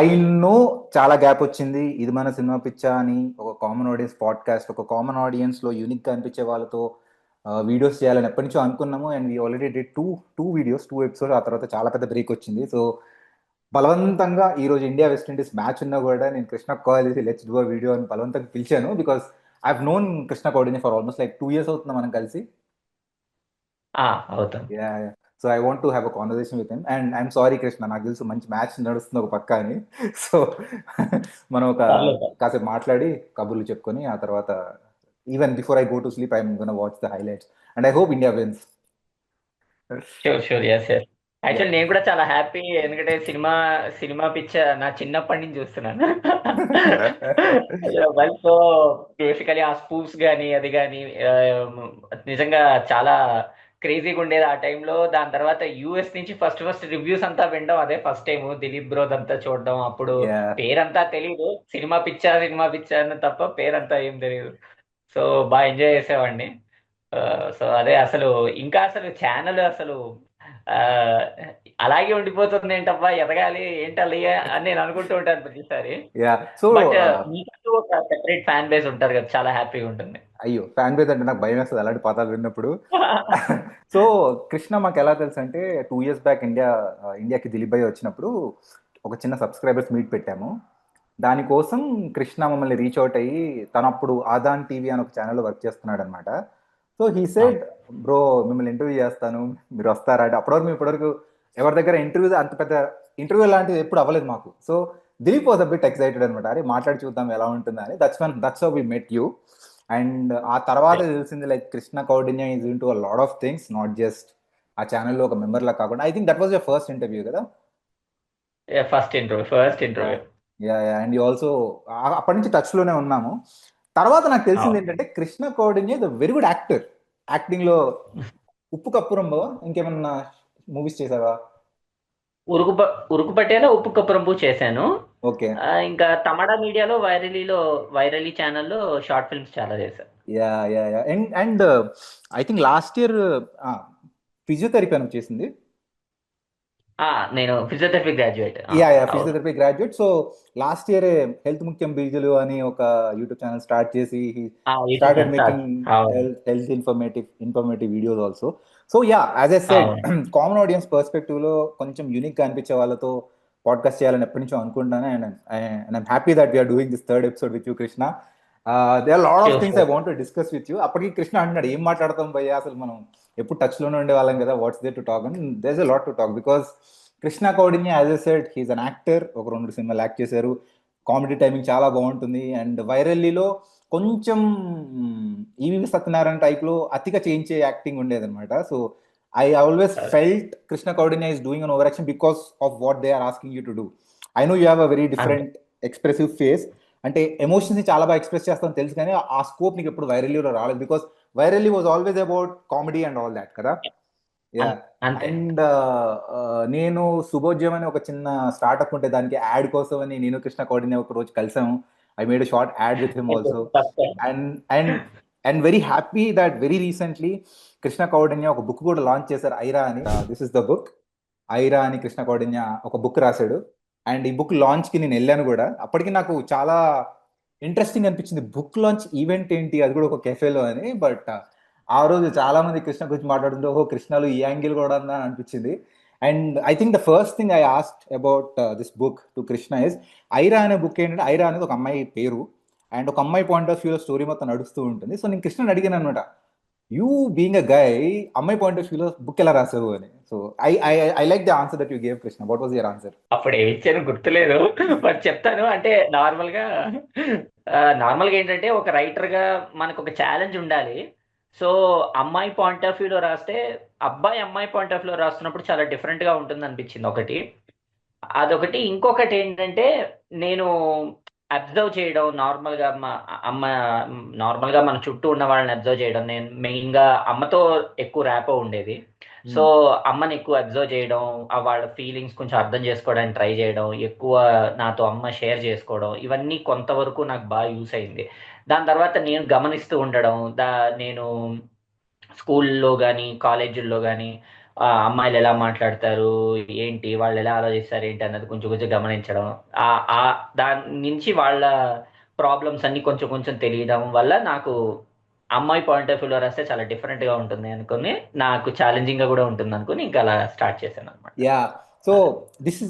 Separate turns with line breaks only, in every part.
I know చాలా gap వచ్చింది. ఇది మన సినిమా పిచ్చా అని ఒక కామన్ ఆడియన్స్ పాడ్కాస్ట్, ఒక కామన్ ఆడియన్స్లో యూనిక్గా అనిపించే వాళ్ళతో వీడియోస్ చేయాలని ఎప్పటి నుంచో అనుకున్నాము. And we already did two videos, 2 episode. ఆ తర్వాత చాలా పెద్ద బ్రేక్ వచ్చింది. సో బలవంతంగా ఈరోజు ఇండియా వెస్ట్ ఇండీస్ మ్యాచ్ ఉన్నా కూడా నేను కృష్ణ కాల్ చేసి లెట్స్ డూ వీడియో అని బలవంతంగా పిలిచాను. Because I have known Krishna Kaundinya for almost like 2 years అవుతుంది మనం కలిసి.
అవుతాం.
Yeah, so I want to have a conversation with him. And I'm sorry Krishna, నాకు తెలుసు మంచి మ్యాచ్ నడుస్తుంది ఒక పక్క అని. సో మనం ఒక
పర్లేదు.
కాసేపు మాట్లాడి కబుర్లు చెప్పుకొని ఆ తర్వాత even before I go to sleep I'm gonna watch the highlights and I hope India wins.
Sure sure, yes yes.
Yeah.
Actual నేను కూడా చాలా హ్యాపీ, ఎందుకంటే సినిమా సినిమా పిచ్చ నా చిన్నప్పటి నుంచి చూస్తున్నాను. సో బేసికలీ ఆ స్పూఫ్స్ కానీ అది కానీ నిజంగా చాలా క్రేజీగా ఉండేది ఆ టైంలో. దాని తర్వాత యూఎస్ నుంచి ఫస్ట్ ఫస్ట్ రివ్యూస్ అంతా వినడం అదే ఫస్ట్ టైం. దిలీప్ బ్రోద్ అంతా చూడడం, అప్పుడు
యా.
పేరంతా తెలియదు, సినిమా పిచ్చా అని తప్ప పేరంతా ఏం తెలియదు. సో బాగా ఎంజాయ్ చేసేవాడిని. సో అదే అసలు, ఇంకా అసలు ఛానల్ అసలు ఆ, అలాగే ఉండిపోతుంది ఏంటబ్బా, ఎదగాలి ఏంటల్లి అని నేను అనుకుంటూ ఉంటాను ప్రతిసారి.
యా. సో
బట్ మీకంటూ ఒక సెపరేట్ ఫ్యాన్ బేస్ ఉంటారు కదా, చాలా హ్యాపీగా ఉంటుంది.
అయ్యో, ఫ్యాన్ బేస్ అంటే నాకు భయం వేస్తుంది అలాంటి పదాలు విన్నప్పుడు. సో కృష్ణ మాకు ఎలా తెలుసు అంటే 2 years బ్యాక్ ఇండియాకి దిలీప్ భాయ్ వచ్చినప్పుడు ఒక చిన్న సబ్స్క్రైబర్స్ మీట్ పెట్టాము. దానికోసం కృష్ణ మమ్మల్ని రీచ్ అవుట్ అయ్యి తను అప్పుడు ఆదాన్ టీవీ అని ఒక ఛానల్లో వర్క్ చేస్తున్నాడు అనమాట. సో హీ సెడ్, బ్రో మిమ్మల్ని ఇంటర్వ్యూ చేస్తాను, మీరు వస్తారా అంటే అప్పటివరకు మేము ఇప్పటివరకు ఎవరి దగ్గర ఇంటర్వ్యూ అంత పెద్ద ఇంటర్వ్యూ లాంటిది ఎప్పుడు అవ్వలేదు మాకు. So Dilip was a bit excited అనమాట, అరే మాట్లాడి చూద్దాం ఎలా ఉంటుందా అని. That's how we met you. And ఆ తర్వాత తెలిసింది like Krishna Kaundinya is into a lot of things, not just ఆ ఛానల్లో ఒక మెంబర్ లా కాకుండా. I think that was your first interview కదా.
First interview.
Yeah, yeah. And you also అప్పటి నుంచి టచ్ లోనే ఉన్నాము. తర్వాత నాకు తెలిసింది ఏంటంటే Krishna Kaundinya is very good actor. Acting లో ఉప్పు కప్పురంబో ఇంకేమన్నా మూవీస్ చేసావా?
ఉరుకు ఉరుకు పట్టేలా ఉప్పు కప్పురంపు చేశాను.
ఓకే.
ఇంకా తమడా మీడియాలో వైరలీ ఛానల్లో షార్ట్ ఫిల్మ్స్ చాలా చేశాను.
Yeah, yeah, yeah. And I think last year physiotherapy అని చేసింది.
నేను ఫిజియోథెరపీ గ్రాడ్యుయేట్.
యా, యా,
అవును.
Physiotherapy graduate. So last year health ముఖ్యం బీజులు అని ఒక యూట్యూబ్ ఛానల్ స్టార్ట్ చేసి
యూట్యూబ్
స్టార్టెడ్
ఛానల్.
మేకింగ్
అవును.
Health informative videos also. So yeah, as I said,
అవును.
కామన్ ఆడియన్స్ పర్స్పెక్టివ్ లో కొంచెం యూనిక్ గా అనిపించే వాళ్ళతో పాడ్కాస్ట్ చేయాలని ఎప్పటి నుంచో అనుకుంటాను. And I'm happy that we're doing this third episode with you Krishna. They are lot of
sure
things I
sure.
Want to discuss with you. అప్పటికి కృష్ణ అంటున్నాడు, ఏం మాట్లాడతాం భయ్యా, అసలు మనం ఎప్పుడు టచ్ లోనే ఉండే వాళ్ళం కదా, what's they to talk and there is a lot to talk. Because Krishna Kaundinya as a said he's an actor, ఒక 2 సినిమాలు యాక్ట్ చేశారు. కామెడీ టైమింగ్ చాలా బాగుంటుంది. అండ్ వైరల్లీలో కొంచెం ఈవి సత్యనారాయణ టైప్ లో అతిగా చేయించే యాక్టింగ్ ఉండేదన్నమాట. So I always felt Krishna Kaundinya is doing an over action because of what they are asking you to do. I know you have a very
అంతే.
Different expressive face. అంటే emotions ని చాలా బాగా ఎక్స్ప్రెస్ చేస్తాను తెలుసు, కానీ ఆ స్కోప్ నీకు ఎప్పుడు వైరల్లీలో రాలేదు. Because virally was always about comedy and all that కదా. యా.
అంతే.
అండ్ నేను శుభోద్యమ్ అని ఒక చిన్న స్టార్ట్అప్ ఉంటే దానికి యాడ్ కోసం అని నేను కృష్ణ కౌడిని ఒక రోజు కలిసాము. I made short ad with him also. And and and very happy that very recently Krishna Kaundinya ఒక బుక్ కూడా లాంచ్ చేశారు, ఐరా అని. This is the book, Aira అని. కృష్ణ కౌడిన్య ఒక బుక్ రాశాడు. అండ్ ఈ బుక్ లాంచ్ కి నేను వెళ్ళాను కూడా. అప్పటికి నాకు చాలా ఇంట్రెస్టింగ్ అనిపించింది, బుక్ లాంచ్ ఈవెంట్ ఏంటి, అది కూడా ఒక కెఫేలో అని. బట్ ఆ రోజు చాలా మంది కృష్ణ గురించి మాట్లాడుతుంటే ఓహో కృష్ణలో ఈ యాంగిల్ కూడా ఉందా అని అనిపించింది. And I think the first thing I asked about this book to Krishna is, Aira అనే బుక్ ఏంటంటే, ఐరా అనేది ఒక అమ్మాయి పేరు. అండ్ ఒక అమ్మాయి పాయింట్ ఆఫ్ వ్యూలో స్టోరీ మొత్తం నడుస్తూ ఉంటుంది. సో నేను కృష్ణని అడిగాను అనమాట, యూ బీయింగ్ అ గై, అమ్మాయి పాయింట్ ఆఫ్ వ్యూలో బుక్ ఎలా రాసావు అని. So I I I like the answer that you gave Krishna. What was your answer?
అప్పుడు ఏమి ఇచ్చాను గుర్తులేదు, బట్ చెప్తాను. అంటే నార్మల్గా ఏంటంటే ఒక రైటర్ గా మనకు ఒక ఛాలెంజ్ ఉండాలి. సో అమ్మాయి పాయింట్ ఆఫ్ వ్యూలో రాస్తే, అమ్మాయి పాయింట్ ఆఫ్ వ్యూలో రాస్తున్నప్పుడు చాలా డిఫరెంట్ గా ఉంటుంది అనిపించింది ఒకటి. అదొకటి. ఇంకొకటి ఏంటంటే, నేను అబ్జర్వ్ చేయడం, అమ్మ నార్మల్గా మన చుట్టూ ఉన్న వాళ్ళని అబ్జర్వ్ చేయడం. నేను మెయిన్గా అమ్మతో ఎక్కువ ర్యాపో ఉండేది. సో అమ్మని ఎక్కువ అబ్జర్వ్ చేయడం, వాళ్ళ ఫీలింగ్స్ కొంచెం అర్థం చేసుకోవడానికి ట్రై చేయడం, ఎక్కువ నాతో అమ్మ షేర్ చేసుకోవడం, ఇవన్నీ కొంతవరకు నాకు బాగా యూస్ అయింది. దాని తర్వాత నేను గమనిస్తూ ఉండడం, నేను స్కూల్లో కానీ కాలేజీల్లో కానీ అమ్మాయిలు ఎలా మాట్లాడతారు, ఏంటి వాళ్ళు ఎలా ఆలోచిస్తారు ఏంటి అన్నది కొంచెం కొంచెం గమనించడం, ఆ ఆ దాని నుంచి వాళ్ళ ప్రాబ్లమ్స్ అన్ని కొంచెం కొంచెం తెలియడం వల్ల నాకు అమ్మాయి పాయింట్ ఆఫ్ వ్యూలో రాస్తే చాలా డిఫరెంట్ గా ఉంటుంది అనుకుని, నాకు ఛాలెంజింగ్ గా కూడా ఉంటుంది అనుకుని ఇంకా అలా స్టార్ట్ చేశాను అనమాట.
యా. So this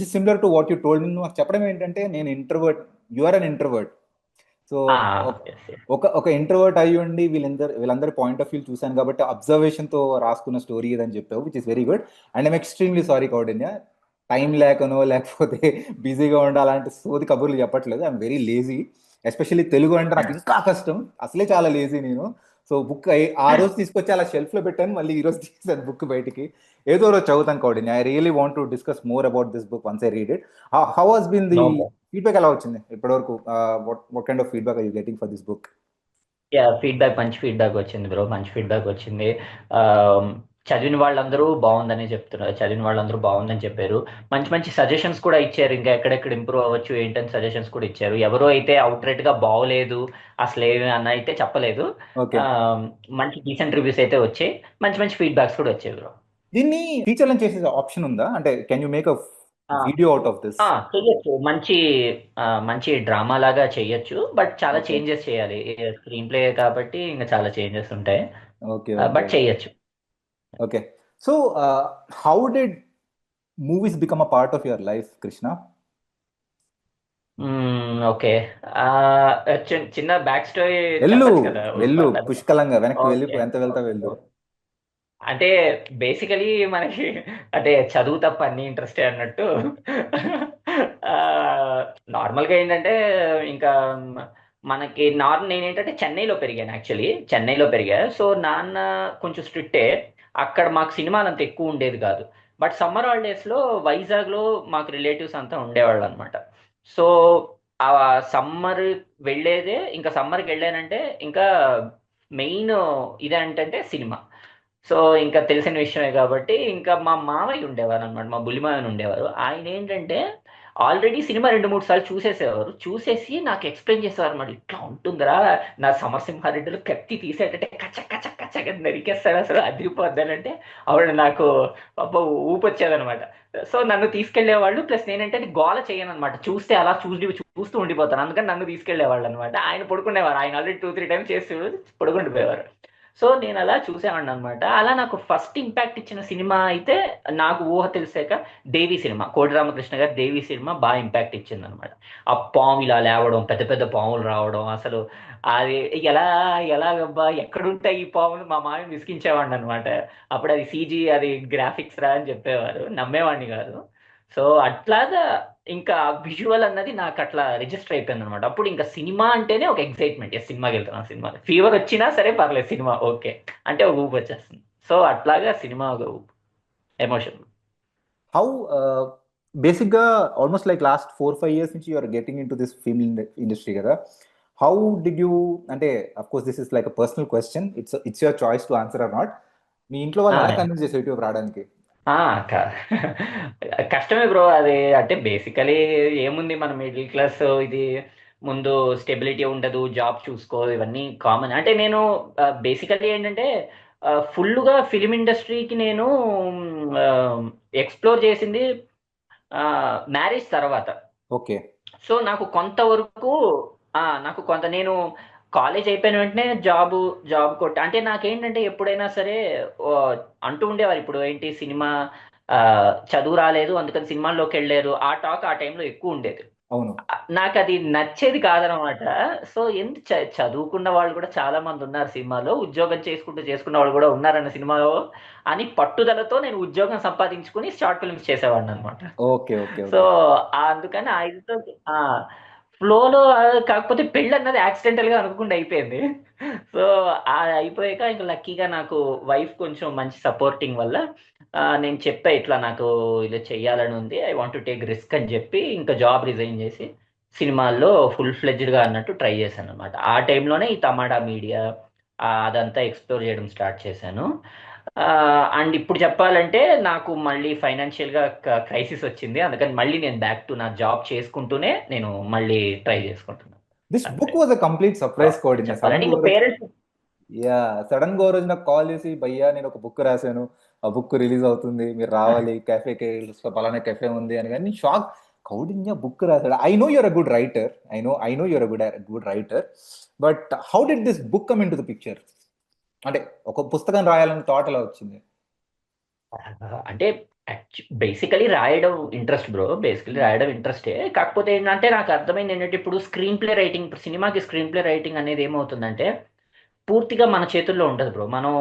is similar to what you told me. నువ్వు చెప్పడం ఏంటంటే నేను introvert, you are an introvert. So
yes.
ఒక ఇంట్రోవర్ట్ అయ్యి ఉండి వీళ్ళందరి పాయింట్ ఆఫ్ వ్యూ చూశాను కాబట్టి అబ్జర్వేషన్ తో రాసుకున్న స్టోరీ ఇదని చెప్పావు, which is very good. And I'm extremely sorry Kaundinya, time లేకనో లేకపోతే బిజీగా ఉండి అలాంటి సోది కబుర్లు చెప్పట్లేదు. I'm very lazy. Especially Telugu అంటే నాకు ఇంకా కష్టం, అసలే చాలా లేజీ నేను. సో బుక్ ఆ రోజు తీసుకొచ్చి అలా షెల్ఫ్ లో పెట్టాను, మళ్ళీ ఈ రోజు తీసాను బుక్ బయటికి. ఏదో రోజు చదువుతాను Kaundinya. I really want to discuss more about this book once I read it. How has been the
no.
Feedback, ఎలా వచ్చింది ఇప్పటివరకు? What kind of feedback are you getting for this book?
Yeah, feedback మంచి feedback వచ్చింది bro, మంచి feedback వచ్చింది. ఆ, చదివిన వాళ్ళందరూ బాగుందని చెప్తున్నారు, చదివిన వాళ్ళందరూ బాగుందని చెప్పారు. మంచి మంచి సజెషన్స్ కూడా ఇచ్చారు, ఇంకా ఎక్కడెక్కడ ఇంప్రూవ్ అవ్వచ్చు ఏంటని సజెషన్స్ కూడా ఇచ్చారు. ఎవరో అయితే అవుట్ రైట్ గా బాగోలేదు అసలు ఏమి అన్న అయితే చెప్పలేదు.
ఓకే.
ఆ, మంచి డీసెంట్ రివ్యూస్ అయితే వచ్చాయి, మంచి మంచి ఫీడ్బ్యాక్స్ కూడా వచ్చాయి బ్రో.
దీన్ని ఫీచర్లను చేసే ఆప్షన్ ఉందా? అంటే can you make a video out of this?
చెయ్యొచ్చు, మంచి మంచి డ్రామా లాగా చెయ్యొచ్చు, బట్ చాలా
ఓకే,
చేంజెస్ చేయాలి. స్క్రీన్ ప్లే కాబట్టి ఇంకా చాలా చేంజెస్ ఉంటాయి,
ఓకే, ఓకే,
బట్ చెయ్యొచ్చు.
Okay. So how did movies become a part of your life, Krishna?
Okay. చిన్న బ్యాక్ స్టోరీ
వెళ్ళు,
చెప్పొచ్చు కదా.
వెళ్ళు పుష్కలంగా వెనక్కి
ఓకే.
వెళ్ళి ఎంత వెళ్తా
ఓకే.
వెళ్ళు.
అంటే బేసికలీ మనకి అంటే చదువు తప్ప అన్ని ఇంట్రెస్టే అన్నట్టు. నార్మల్గా ఏంటంటే ఇంకా మనకి నేనేంటంటే చెన్నైలో పెరిగాను, యాక్చువల్లీ చెన్నైలో పెరిగా. సో నాన్న కొంచెం స్ట్రిక్టే, అక్కడ మాకు సినిమాలు అంత ఎక్కువ ఉండేది కాదు. బట్ సమ్మర్ హాలిడేస్లో వైజాగ్లో మాకు రిలేటివ్స్ అంతా ఉండేవాళ్ళు అనమాట. సో ఆ సమ్మర్ వెళ్ళేదే, ఇంకా సమ్మర్కి వెళ్ళానంటే ఇంకా మెయిన్ ఇదేంటంటే సినిమా. సో ఇంకా తెలిసిన విషయమే కాబట్టి ఇంకా మా మామయ్య ఉండేవారు అనమాట, మా బుల్లి మామయ్య ఉండేవారు. ఆయన ఏంటంటే ఆల్రెడీ సినిమా 2 3 సార్లు చూసేసేవారు, చూసేసి నాకు ఎక్స్ప్లెయిన్ చేసేవారు అనమాట. ఇట్లా ఉంటుందిరా, నా సమరసింహారెడ్డిలో కత్తి తీసేటంటే కచ్చ కచ్చ కచ్చ నరికేస్తాడు, అసలు అదిరిపోద్దానంటే ఆవిడ నాకు అబ్బా ఊపొచ్చేదనమాట. సో నన్ను తీసుకెళ్లేవాళ్ళు, ప్లస్ నేనంటే అది గోల చేయను అనమాట, చూస్తే అలా చూస్తూ ఉండిపోతాను, అందుకని నన్ను తీసుకెళ్లేవాళ్ళు అనమాట. ఆయన పడుకునేవారు, ఆయన ఆల్రెడీ 2 3 టైమ్స్ చేసి పడుకుండిపోయేవారు. సో నేను అలా చూసేవాడిని అనమాట. అలా నాకు ఫస్ట్ ఇంపాక్ట్ ఇచ్చిన సినిమా అయితే, నాకు ఊహ తెలిసాక దేవి సినిమా, కోటి రామకృష్ణ గారి దేవి సినిమా బాగా ఇంపాక్ట్ ఇచ్చింది అనమాట. ఆ పాము ఇలా లేవడం, పెద్ద పెద్ద పాములు రావడం, అసలు అది ఎలా ఎలాగబ్బా ఎక్కడుంటాయి ఈ పాములు, మా మామని విసిగించేవాడిని అనమాట. అప్పుడు అది సీజీ, అది గ్రాఫిక్స్ రా అని చెప్పేవారు, నమ్మేవాడిని కాదు. సో అట్లాగా ఇంకా విజువల్ అన్నది నాకు అట్లా రిజిస్టర్ అయిపోయింది అనమాట. అప్పుడు ఇంకా సినిమా అంటేనే ఒక ఎక్సైట్మెంట్, సినిమాకి వెళ్తున్నాం, సినిమా ఫీవర్ వచ్చినా సరే పర్లేదు, సినిమా ఓకే అంటే ఒక ఊపు వచ్చేస్తుంది. సో అట్లాగా సినిమా ఒక ఊపు, ఎమోషన్.
హౌ బేసిక్గా ఆల్మోస్ట్ లైక్ లాస్ట్ 4 5 years నుంచి you're getting into this film industry కదా. హౌ డిడ్ యూ, అంటే of course this is like a personal question, it's your choice to answer or not. మీ ఇంట్లో వాళ్ళు ఎలా convince చేశారు ఇటు రావడానికి?
ఆ, క- కష్టమే బ్రో అది. అంటే బేసికలీ ఏముంది, మన మిడిల్ క్లాస్ ఇది, ముందు స్టెబిలిటీ ఉండదు, జాబ్ చూసుకో, ఇవన్నీ కామన్. అంటే నేను బేసికలీ ఏంటంటే ఫుల్గా ఫిలిం ఇండస్ట్రీకి నేను ఎక్స్ప్లోర్ చేసింది మ్యారేజ్ తర్వాత.
ఓకే,
సో నాకు కొంత నేను కాలేజ్ అయిపోయిన వెంటనే జాబ్ కొట్ట. అంటే నాకేంటంటే ఎప్పుడైనా సరే ఓ, అంటూ ఉండేవారు, ఇప్పుడు ఏంటి సినిమా ఆ, చదువు రాలేదు అందుకని సినిమాల్లోకి వెళ్ళారు, ఆ టాక్ ఆ టైంలో ఎక్కువ ఉండేది.
అవును,
నాకు అది నచ్చేది కాదనమాట. సో ఎందుకు చదువుకున్న వాళ్ళు కూడా చాలా మంది ఉన్నారు సినిమాలో, ఉద్యోగం చేసుకున్న వాళ్ళు కూడా ఉన్నారన్న సినిమాలో అని పట్టుదలతో నేను ఉద్యోగం సంపాదించుకుని షార్ట్ ఫిల్మ్స్ చేసేవాడిని అనమాట.
Okay, okay,
so
okay.
అందుకని ఆ ఇదితో ఫ్లోలో, కాకపోతే పెళ్ళి అన్నది యాక్సిడెంటల్ గా అనుకుండా అయిపోయింది. సో ఆ అయిపోయాక ఇంకా లక్కీగా నాకు వైఫ్ కొంచెం మంచి సపోర్టింగ్ వల్ల నేను చెప్పా, ఇట్లా నాకు ఇలా చెయ్యాలని ఉంది, I want to take risk అని చెప్పి ఇంకా జాబ్ రిజైన్ చేసి సినిమాల్లో ఫుల్ ఫ్లెడ్జ్డ్ గా అన్నట్టు ట్రై చేశాను అనమాట. ఆ టైంలోనే ఈ తమాడా మీడియా అదంతా ఎక్స్ప్లోర్ చేయడం స్టార్ట్ చేశాను. అండ్ ఇప్పుడు చెప్పాలంటే నాకు మళ్ళీ ఫైనాన్షియల్ గా క్రైసిస్ వచ్చింది, అందుకని మళ్ళీ నేను బ్యాక్ టు నా జాబ్ చేసుకుంటూనే నేను మళ్ళీ ట్రై చేసుకుంటున్నాను.
దిస్
అంతే.
Book was a complete surprise code.
చెప్పాలంటే
సడన్ గా
ఇంకా పేరెంట్స్.
యా, సడన్ గా ఓ రోజు నాకు కాల్ చేసి, భయ్యా నేను ఒక బుక్ రాశాను, ఆ బుక్ రిలీజ్ అవుతుంది, మీరు రావాలి కెఫేకి, పలానా కెఫే ఉంది అని. కానీ షాక్, కౌండిన్య బుక్ రాశాడు. I know you're a good writer, I know you're a good writer, but how did this book come into the picture? అంటే ఒక పుస్తకం రాయాలని థాట్ ఎలా వచ్చింది?
అంటే బేసికలీ రాయడం ఇంట్రెస్ట్ బ్రో, బేసికలీ రాయడం ఇంట్రెస్టే. కాకపోతే ఏంటంటే నాకు అర్థమైంది ఏంటంటే, ఇప్పుడు స్క్రీన్ ప్లే రైటింగ్, ఇప్పుడు సినిమాకి స్క్రీన్ ప్లే రైటింగ్ అనేది ఏమవుతుందంటే పూర్తిగా మన చేతుల్లో ఉండదు బ్రో. మనం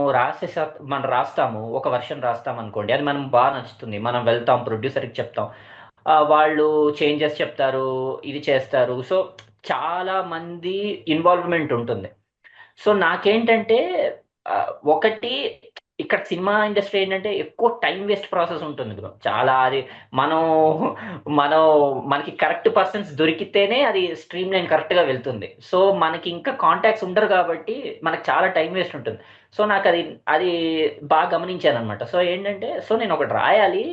రాస్తాము, ఒక వర్షన్ రాస్తాం అనుకోండి, అది మనం బాగా నచ్చుతుంది, మనం వెళ్తాం ప్రొడ్యూసర్కి చెప్తాం, వాళ్ళు చేంజెస్ చెప్తారు, ఇది చేస్తారు. సో చాలా మంది ఇన్వాల్వ్మెంట్ ఉంటుంది. సో నాకేంటంటే ఒకటి ఇక్కడ సినిమా ఇండస్ట్రీ ఏంటంటే ఎక్కువ టైం వేస్ట్ ప్రాసెస్ ఉంటుంది బ్రో, చాలా. అది మనం మనం మనకి కరెక్ట్ పర్సన్స్ దొరికితేనే అది స్ట్రీమ్ లైన్ కరెక్ట్గా వెళ్తుంది. సో మనకి ఇంకా కాంటాక్ట్స్ ఉండరు కాబట్టి మనకి చాలా టైం వేస్ట్ ఉంటుంది. సో నాకు అది బాగా గమనించాను అనమాట. సో ఏంటంటే, సో నేను ఒకటి రాయాలి,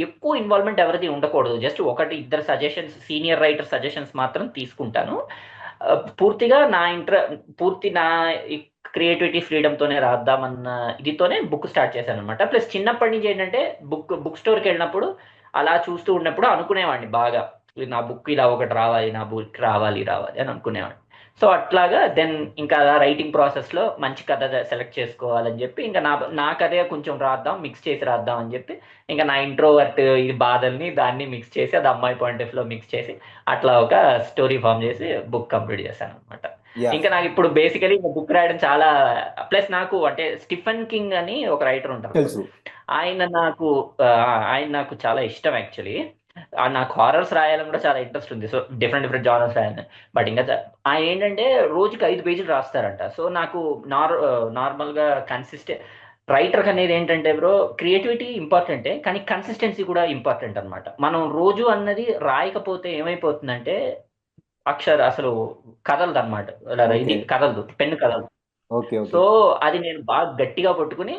ఎక్కువ ఇన్వాల్వ్మెంట్ ఎవరిది ఉండకూడదు, జస్ట్ ఒకటి ఇద్దరు సజెషన్స్, సీనియర్ రైటర్ సజెషన్స్ మాత్రం తీసుకుంటాను. ఆ, పూర్తిగా పూర్తి నా క్రియేటివిటీ ఫ్రీడమ్తోనే రాద్దామన్న ఇదితోనే బుక్ స్టార్ట్ చేశాను అనమాట. ప్లస్ చిన్నప్పటి నుంచి ఏంటంటే బుక్ స్టోర్కి వెళ్ళినప్పుడు అలా చూస్తూ ఉన్నప్పుడు అనుకునేవాడిని బాగా, నా బుక్ ఇలా ఒకటి రావాలి, నా బుక్ రావాలి రావాలి అని అనుకునేవాడిని. సో అట్లాగా దెన్ ఇంకా అలా రైటింగ్ ప్రాసెస్లో మంచి కథ సెలెక్ట్ చేసుకోవాలని చెప్పి ఇంకా నా కథే కొంచెం రాద్దాం, మిక్స్ చేసి రాద్దాం అని చెప్పి ఇంకా నా ఇంట్రోవర్ట్ ఈ బాధల్ని దాన్ని మిక్స్ చేసి, అది అమ్మాయి పాయింట్ ఆఫ్ లో మిక్స్ చేసి అట్లా ఒక స్టోరీ ఫామ్ చేసి బుక్ కంప్లీట్ చేశాను అనమాట.
యా,
ఇంకా నాకు ఇప్పుడు బేసికలీ బుక్ రాయడం చాలా, ప్లస్ నాకు అంటే స్టిఫెన్ కింగ్ అని ఒక రైటర్ ఉంటారు బ్రో,
తెలుసు.
ఆయన నాకు ఆ, ఆయన నాకు చాలా ఇష్టం యాక్చువల్లీ. నాకు హారర్స్ రాయాలని కూడా చాలా ఇంట్రెస్ట్ ఉంది, సో డిఫరెంట్ డిఫరెంట్ జానర్స్ రాయాలని. బట్ ఇంకా ఆయన ఏంటంటే రోజుకి 5 పేజీలు రాస్తారంట. సో నాకు నార్మల్గా రైటర్ అనేది ఏంటంటే బ్రో, క్రియేటివిటీ ఇంపార్టెంటే కానీ కన్సిస్టెన్సీ కూడా ఇంపార్టెంట్ అనమాట. మనం రోజు అన్నది రాయకపోతే ఏమైపోతుందంటే అసలు కదలదు అనమాట, ఇది
ఓకే,
కదలదు, పెన్ను కదలదు.
Okay, okay.
సో అది నేను బాగా గట్టిగా పట్టుకుని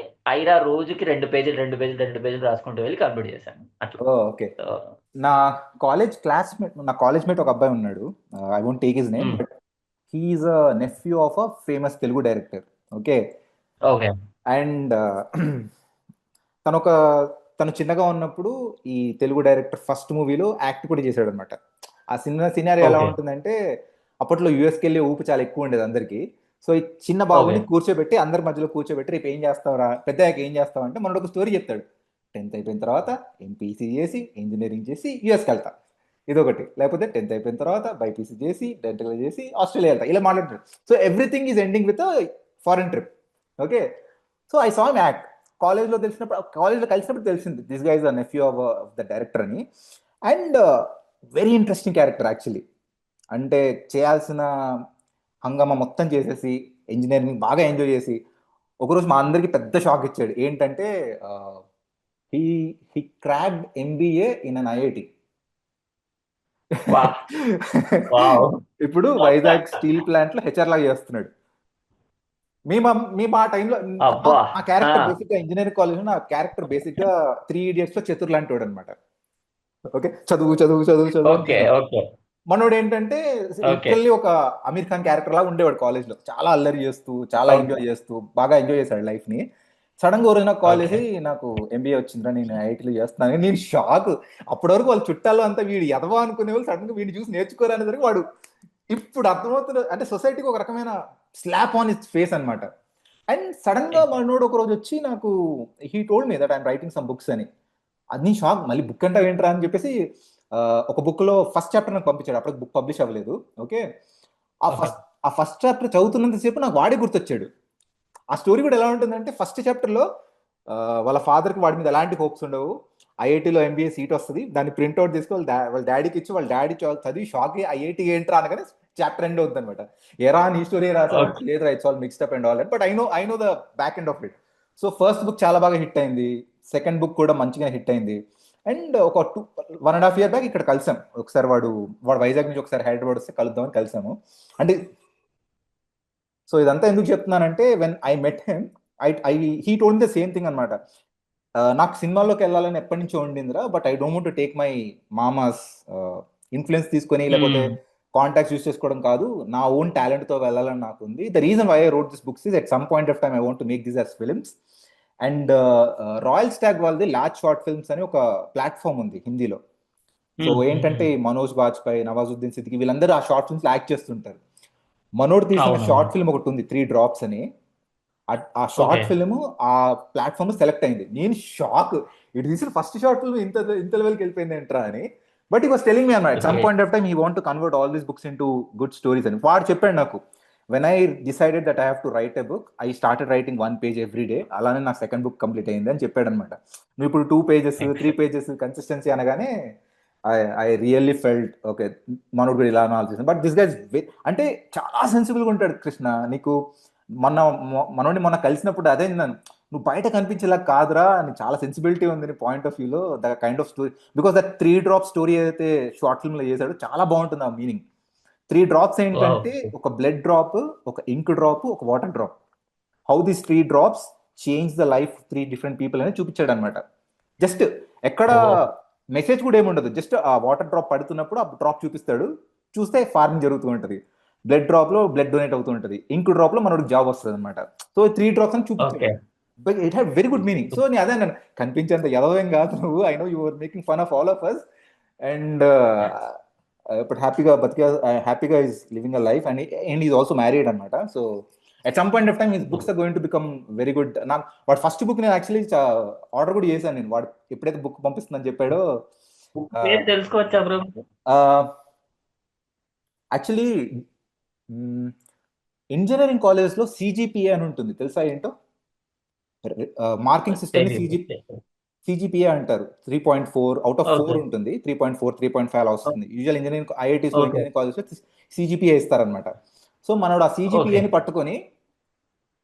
రోజుకి 2 పేజీలు 2 పేజీలు 2 పేజీలు రాసుకుంటూ వెళ్ళి కంప్లీట్ చేశాను అట్లా.
ఓ, ఓకే.
సో
నా నా కాలేజ్ మేట్ ఒక అబ్బాయి ఉన్నాడు. I won't take his name, but he's a nephew of a famous Telugu director. Okay.
Okay.
And తను ఒక తను చిన్నగా ఉన్నప్పుడు ఈ తెలుగు డైరెక్టర్ ఫస్ట్ మూవీలో యాక్ట్ కూడా చేశాడు అనమాట. ఆ సినారీ ఎలా
ఓకే.
ఉంటుందంటే, అప్పట్లో యూఎస్కి వెళ్ళే ఊపు చాలా ఎక్కువ ఉండేది అందరికి. సో ఈ చిన్న బాబుని
ఓకే.
కూర్చోబెట్టి, అందరి మధ్యలో కూర్చోబెట్టి, రేపు ఏం చేస్తావురా, పెద్దయ్యాక ఏం చేస్తావు అంటే మనోడు ఒక స్టోరీ చెప్తాడు. 10th అయిపోయిన తర్వాత ఎంపీసీ చేసి ఇంజనీరింగ్ చేసి యూఎస్కి వెళ్తా, ఇదొకటి. లేకపోతే 10th అయిపోయిన తర్వాత బైపీసీ చేసి డెంటల్ చేసి ఆస్ట్రేలియా వెళ్తా, ఇలా మాట్లాడుతాడు. So everything is ending with foreign trip. Okay. So I saw him act. కాలేజ్లో కలిసినప్పుడు తెలిసింది this guy's a nephew of the director అని. And very interesting character actually. అంటే చేయాల్సిన హంగామా మొత్తం చేసేసి ఇంజనీరింగ్ బాగా ఎంజాయ్ చేసి ఒకరోజు మా అందరికి పెద్ద షాక్ ఇచ్చాడు. ఏంటంటే he he cracked MBA in an IIT.
Wow. Wow.
ఇప్పుడు వైజాగ్ స్టీల్ ప్లాంట్ లో హెచ్ఆర్ లాగా చేస్తున్నాడు. మేము ఆ టైంలో
అబ్బా.
ఆ క్యారెక్టర్ బేసిక్ గా ఇంజనీరింగ్ కాలేజ్ లో, ఆ క్యారెక్టర్ బేసిక్ గా 3 Idiots లో చతుర్ లాంటి వాడు అనమాట. ఓకే, చదువు చదువు చదువు చదువు అని
ఓకే.
చేసాం.
ఓకే.
మనోడు ఏంటంటే
ఓకే.
లిటరల్లీ ఒక అమీర్ ఖాన్ క్యారెక్టర్ లాగా ఉండేవాడు కాలేజ్ లో, చాలా అల్లరి చేస్తూ, చాలా
ఓకే.
ఎంజాయ్ చేస్తూ, బాగా ఎంజాయ్ చేశాడు లైఫ్ ని. సడన్ గా ఎవరైనా కాల్
ఓకే.
చేసి నాకు ఎంబీఏ వచ్చిందిరా, నేను ఐఐటీలో చేస్తున్నాను, నేను షాక్. అప్పటి వరకు వాళ్ళ చుట్టాలు అంతా వీడు ఎదవా అనుకునే వాళ్ళు సడన్ గా వీడిని చూసి నేర్చుకోరు అనేసరికి వాడు ఇప్పుడు అర్థమవుతుంది. అంటే సొసైటీకి ఒక రకమైన స్లాప్ ఆన్ ఇస్ ఫేస్ అన్నమాట. అండ్ సడన్ గా మనోడు ఒక రోజు వచ్చి నాకు he told me that I'm writing some books అని. అది షాక్. మళ్ళీ బుక్ అంటే ఏంట్రా అని చెప్పేసి ఒక బుక్ లో ఫస్ట్ చాప్టర్ నాకు పంపించాడు. అప్పుడు బుక్ పబ్లిష్ అవ్వలేదు. ఓకే. ఆ
ఓకే.
ఫస్ట్ ఆ ఫస్ట్ చాప్టర్ చదువుతున్నంతసేపు నాకు వాడే గుర్తొచ్చాడు. ఆ స్టోరీ కూడా ఎలా ఉంటుందంటే, ఫస్ట్ చాప్టర్ లో వాళ్ళ ఫాదర్ కి వాడి మీద ఎలాంటి హోప్స్ ఉండవు, ఐఐటీలో ఎంబీఏ సీట్ వస్తుంది, దాన్ని ప్రింట్అవుట్ తీసుకొని వాళ్ళ డాడీకి ఇచ్చి, వాళ్ళ డాడీ చదివి షాక్ అయ్యి ఐఐటీ ఏంట్రా అనగానే చాప్టర్ ఎండ్ అవుతుంది అనమాట. ఎరా నీ స్టోరీ రాసావు
ఓకే.
లేదు, it's all mixed up and all, but I know the back end of it. So first book చాలా బాగా హిట్ అయింది, సెకండ్ బుక్ కూడా మంచిగా హిట్ అయింది. అండ్ ఒక 1.5 year బ్యాక్ ఇక్కడ కలిసాం ఒకసారి. వాడు వైజాగ్ నుంచి ఒకసారి హైదరాబాద్ వస్తే కలుద్దామని కలిసాము. అంటే సో ఇదంతా ఎందుకు చెప్తున్నానంటే, when I met him, he told the same thing అనమాట. నాకు సినిమాల్లోకి వెళ్ళాలని ఎప్పటి నుంచో ఉండిందిరా, but I don't want to take my mama's influence తీసుకొని, లేకపోతే కాంటాక్ట్స్ యూస్ చేసుకోవడం కాదు, నా ఓన్ టాలెంట్ తో వెళ్ళాలని నాకు ఉంది. The reason why I wrote this books is, at some point of time I want to make this as films. And Royal Stag వాళ్ళది లార్జ్ షార్ట్ ఫిల్మ్స్ అని ఒక ప్లాట్ఫామ్ ఉంది హిందీలో. సో ఏంటంటే మనోజ్ బాజ్పాయ్, నవాజుద్దీన్ సిద్దికి వీళ్ళందరూ ఆ షార్ట్ ఫిల్మ్స్ యాక్ట్ చేస్తుంటారు. మనోడు తీసిన
అవునవును.
షార్ట్ ఫిల్మ్ ఒకటి ఉంది 3 Drops అని. ఆ
ఓకే.
షార్ట్ ఫిల్మ్ ఆ ప్లాట్ఫామ్ సెలెక్ట్ అయింది. నేను షాక్, ఇటు తీసిన ఫస్ట్ షార్ట్ ఫిల్మ్ ఇంత ఇంత లెవెల్కి వెళ్ళిపోయింది ఏంట్రా అని. బట్ ఈ వాస్ టెలింగ్ మీ అన్నమాట, some
okay.
Point of time he want to convert all these books into good stories అని. వాడు చెప్పాడు నాకు, when I decided that I have to right a book, I started writing 1 page every day. అలానే నా second book complete అయింది అని చెప్పాడు అనమాట. నువ్వు ఇప్పుడు 2 pages 3 pages కన్సిస్టెన్సీ అనగానే ఐ రియల్లీ ఫెల్ట్ ఓకే, మనోడు కూడా ఇలా ఆలోచిస్తాను. బట్ దిస్ గైస్ అంటే చాలా సెన్సిబుల్గా ఉంటాడు కృష్ణ. నీకు మనోడిని మొన్న కలిసినప్పుడు అదే నన్ను, నువ్వు బయట కనిపించేలా కాదురా అని, చాలా సెన్సిబిలిటీ ఉంది నీ పాయింట్ ఆఫ్ వ్యూలో, the kind of story. Because that 3 Drops story ఏదైతే షార్ట్ ఫిల్మ్ లో చేశాడో చాలా బాగుంటుంది ఆ మీనింగ్. 3 Drops ఏంటంటే ఒక బ్లడ్ డ్రాప్, ఒక ఇంక్ డ్రాప్, ఒక water drop. How these 3 Drops change the life 3 different people అని చూపించాడు అనమాట. జస్ట్ ఎక్కడ మెసేజ్ కూడా ఏముండదు, జస్ట్ ఆ వాటర్ డ్రాప్ పడుతున్నప్పుడు ఆ డ్రాప్ చూపిస్తాడు, చూస్తే ఫార్మింగ్ జరుగుతూ ఉంటుంది. బ్లడ్ డ్రాప్ లో బ్లడ్ డొనేట్ అవుతూ ఉంటుంది, ఇంక్ డ్రాప్ లో మనోడికి జాబ్ వస్తుంది అనమాట. సో 3 Drops అని చూపించాడు. It had very good meaning. So నేను అదే నన్ను కనిపించేంత ఎదవేం కాదు నువ్వు, I know you are making fun of all of us. And ఇప్పుడు హ్యాపీగా is living a life and is also married అనమాట. So at some point of time his books are going to become very good. నాకు వాడు first book నేను actually order కూడా చేశాను. నేను వాడు ఎప్పుడైతే బుక్ పంపిస్తుందని చెప్పాడో,
తెలుసుకోవచ్చా బ్రో?
యాక్చువల్లీ ఇంజనీరింగ్ కాలేజెస్ లో సిజిపిఏ అని ఉంటుంది, తెలుసా ఏంటో? మార్కింగ్ సిస్టమ్ సిజిపిఏ అంటారు. 3.4 అవుట్ ఆఫ్ 4 ఉంటుంది, 3.4 3.5 అలా వస్తుంది. యూజువల్ ఇంజనీరింగ్ ఐఐటీస్ లో, ఇంజనీరింగ్ కాలేజెస్ లో సిజిపిఏ ఇస్తారనమాట. సో మనోడు ఆ సిజిపిఏని పట్టుకొని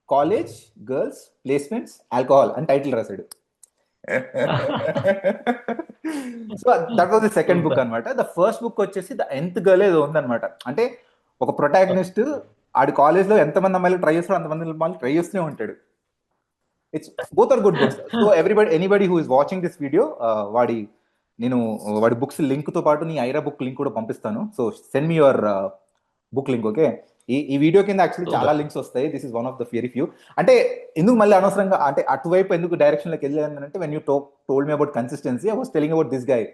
కాలేజ్, గర్ల్స్, ప్లేస్మెంట్స్, ఆల్కహాల్ అని టైటిల్ రాశాడు. So that was the second book అనమాట. ద ఫస్ట్ బుక్ వచ్చేసి ద nth గర్ల్ ఏదో ఉందన్నమాట. అంటే ఒక ప్రొటాగనిస్ట్ ఆడి కాలేజ్ లో ఎంతమంది అమ్మాయిలు ట్రై చేస్తారో అంతమంది అమ్మాయిలు ట్రై చేస్తూనే ఉంటాడు. It's both are good books. So anybody who is watching this video, వాడి బుక్స్ లింక్ తో పాటు నీ ఐరా బుక్ లింక్ కూడా పంపిస్తాను. So send me your book link. Okay, ఈ వీడియో కింద యాక్చువల్లీ చాలా లింక్స్ వస్తాయి. This is one of the very few. అంటే ఎందుకు మళ్ళీ అనవసరంగా అంటే అటువైపు ఎందుకు డైరెక్షన్ లోకి వెళ్ళానంటే, when you told me about consistency, I was telling about this guy.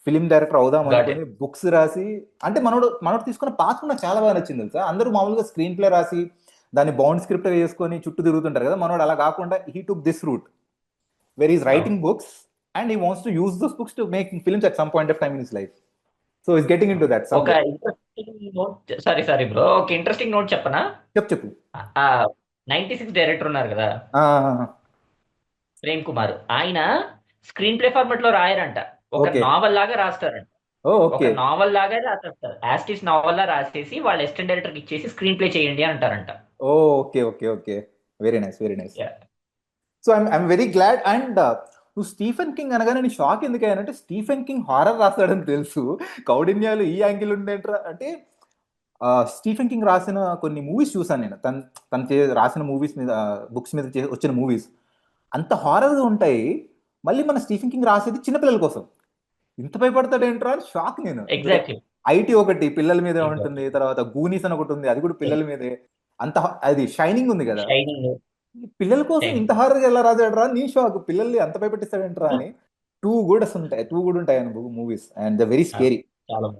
Film director అవుదాం అనుకుని బుక్స్ రాసి, అంటే మనోడు తీసుకున్న పాత్ర నాకు చాలా బాగా నచ్చింది తెలుసా. అందరూ మామూలుగా స్క్రీన్ ప్లే రాసి దాన్ని బౌండ్ స్క్రిప్ట్ వేసుకొని చుట్టూ తిరుగుతుంటారు కదా, మనోడు అలా కాకుండా he took this route where is writing books and he wants to use those books to make films at some point of time in his life. So is getting into that.
ఒక interesting note, sorry bro, ఒక interesting note చెప్పనా?
చెప్పు.
96 director ఉన్నారు కదా,
ఆ,
ప్రేమ్ కుమార్. ఆయన screen play format లో రాయరంట, ఒక
Okay.
నావల్ లాగా రాస్తారంట.
ఓ
ఒక
ఓకే
నావల్ లాగా రాసేస్తారు, యాస్టిస్ నావల్ లా రాసేసి వాళ్ళ అసిస్టెంట్ డైరెక్టర్ కి ఇచ్చేసి స్క్రీన్ ప్లే చేయండి అంటారంట.
Oh okay, very nice.
Yeah.
So I'm very glad. And నువ్వు స్టీఫెన్ కింగ్ అనగానే నేను షాక్ ఎందుకు అయ్యానంటే, స్టీఫెన్ కింగ్ హారర్ రాస్తాడని తెలుసు, కౌడిన్యాలు ఈ యాంగిల్ ఉండేంట్రా అంటే. స్టీఫెన్ కింగ్ రాసిన కొన్ని మూవీస్ చూసాను నేను, తను రాసిన మూవీస్ మీద, బుక్స్ మీద వచ్చిన మూవీస్ అంత హారర్గా ఉంటాయి. మళ్ళీ మన స్టీఫెన్ కింగ్ రాసేది చిన్నపిల్లల కోసం, ఇంత భయపడతాడేంట్రా అని షాక్ నేను.
ఎగ్జాక్ట్లీ.
ఐటీ ఒకటి పిల్లల మీదే ఉంటుంది, తర్వాత గూనీస్ అని ఒకటి ఉంది, అది కూడా పిల్లల మీదే. అంత అది షైనింగ్ ఉంది కదా,
షైనింగ్.
పిల్లల కోసం ఇంత హారర్గా ఎలా రాసాడరా నీ షాక్. పిల్లల్ని అంత భయపెట్టిస్తాడేంట్రా అని. టూ గుడ్ ఉంటాయి movies and the very scary.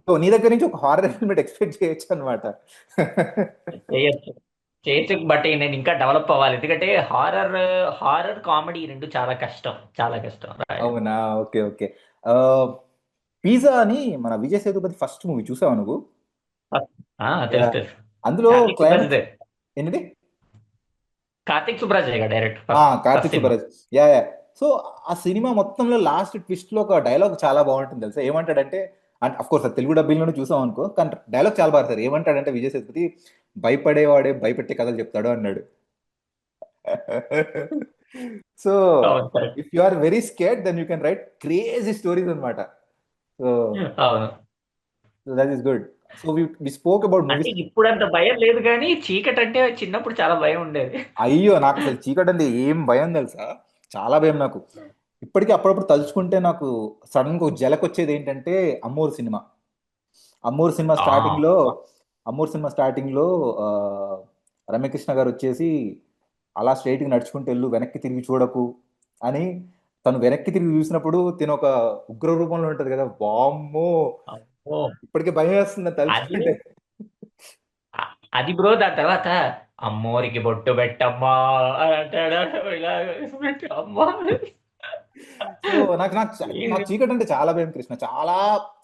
So నీ దగ్గర నుంచి ఒక హారర్ ఎలిమెంట్ ఎక్స్పెక్ట్ చేయొచ్చు అనమాట.
చేయొచ్చు, బట్ నేను ఇంకా డెవలప్ అవ్వాలి, ఎందుకంటే హారర్ కామెడీ రెండు చాలా కష్టం.
అవునా, ఓకే. పిజ్జా అని మన విజయ్ సేతుపతి ఫస్ట్ మూవీ చూసావా నువ్వు? అందులో ఏంటి,
Karthik Subraj direct.
Karthik Subbaraj. Yeah. So ఆ సినిమా మొత్తంలో లాస్ట్ ట్విస్ట్ లో ఒక డైలాగ్ చాలా బాగుంటుంది తెలుసా. ఏమంటాడంటే, అంటే అఫ్ కోర్స్ తెలుగు డబ్బింగ్లోనే చూసాం అనుకో, కానీ డైలాగ్ చాలా బాగుంటారు. ఏమంటాడంటే విజయ్ సేతుపతి, భయపడేవాడే భయపెట్టే కథలు చెప్తాడు అన్నాడు. So if you are very scared then you can write crazy stories అనమాట. So that is good. So we spoke about movies.
ఇప్పుడు అంత భయం లేదు, కానీ చీకటి అంటే చిన్నప్పుడు చాలా భయం ఉండేది.
అయ్యో, నాకు అసలు చీకటి అంటే ఏం భయం తెలుసా, చాలా భయం నాకు. ఇప్పటికీ అప్పుడప్పుడు తలుచుకుంటే నాకు సడన్ గా జలక్ వచ్చేది ఏంటంటే Ammoru cinema. Ammoru cinema starting లో రమ్యకృష్ణ గారు వచ్చేసి అలా స్ట్రైట్గా నడుచుకుంటూ వెళ్ళు, వెనక్కి తిరిగి చూడకు అని. తను వెనక్కి తిరిగి చూసినప్పుడు తిను ఒక ఉగ్ర రూపంలో ఉంటది కదా, వామ్మో
అబ్బో!
ఇప్పటికే భయం వేస్తుంది
అది
తలుచుకుంటే.
అది బ్రో. దాని తర్వాత అమ్మోరికి బొట్టు పెట్టమ్మా అని అంటాడు. ఇలా పెట్టి అమ్మా.
సో నాకు నాకు నాకు
ఏంది?
చీకటి అంటే చాలా భయం కృష్ణ. చాలా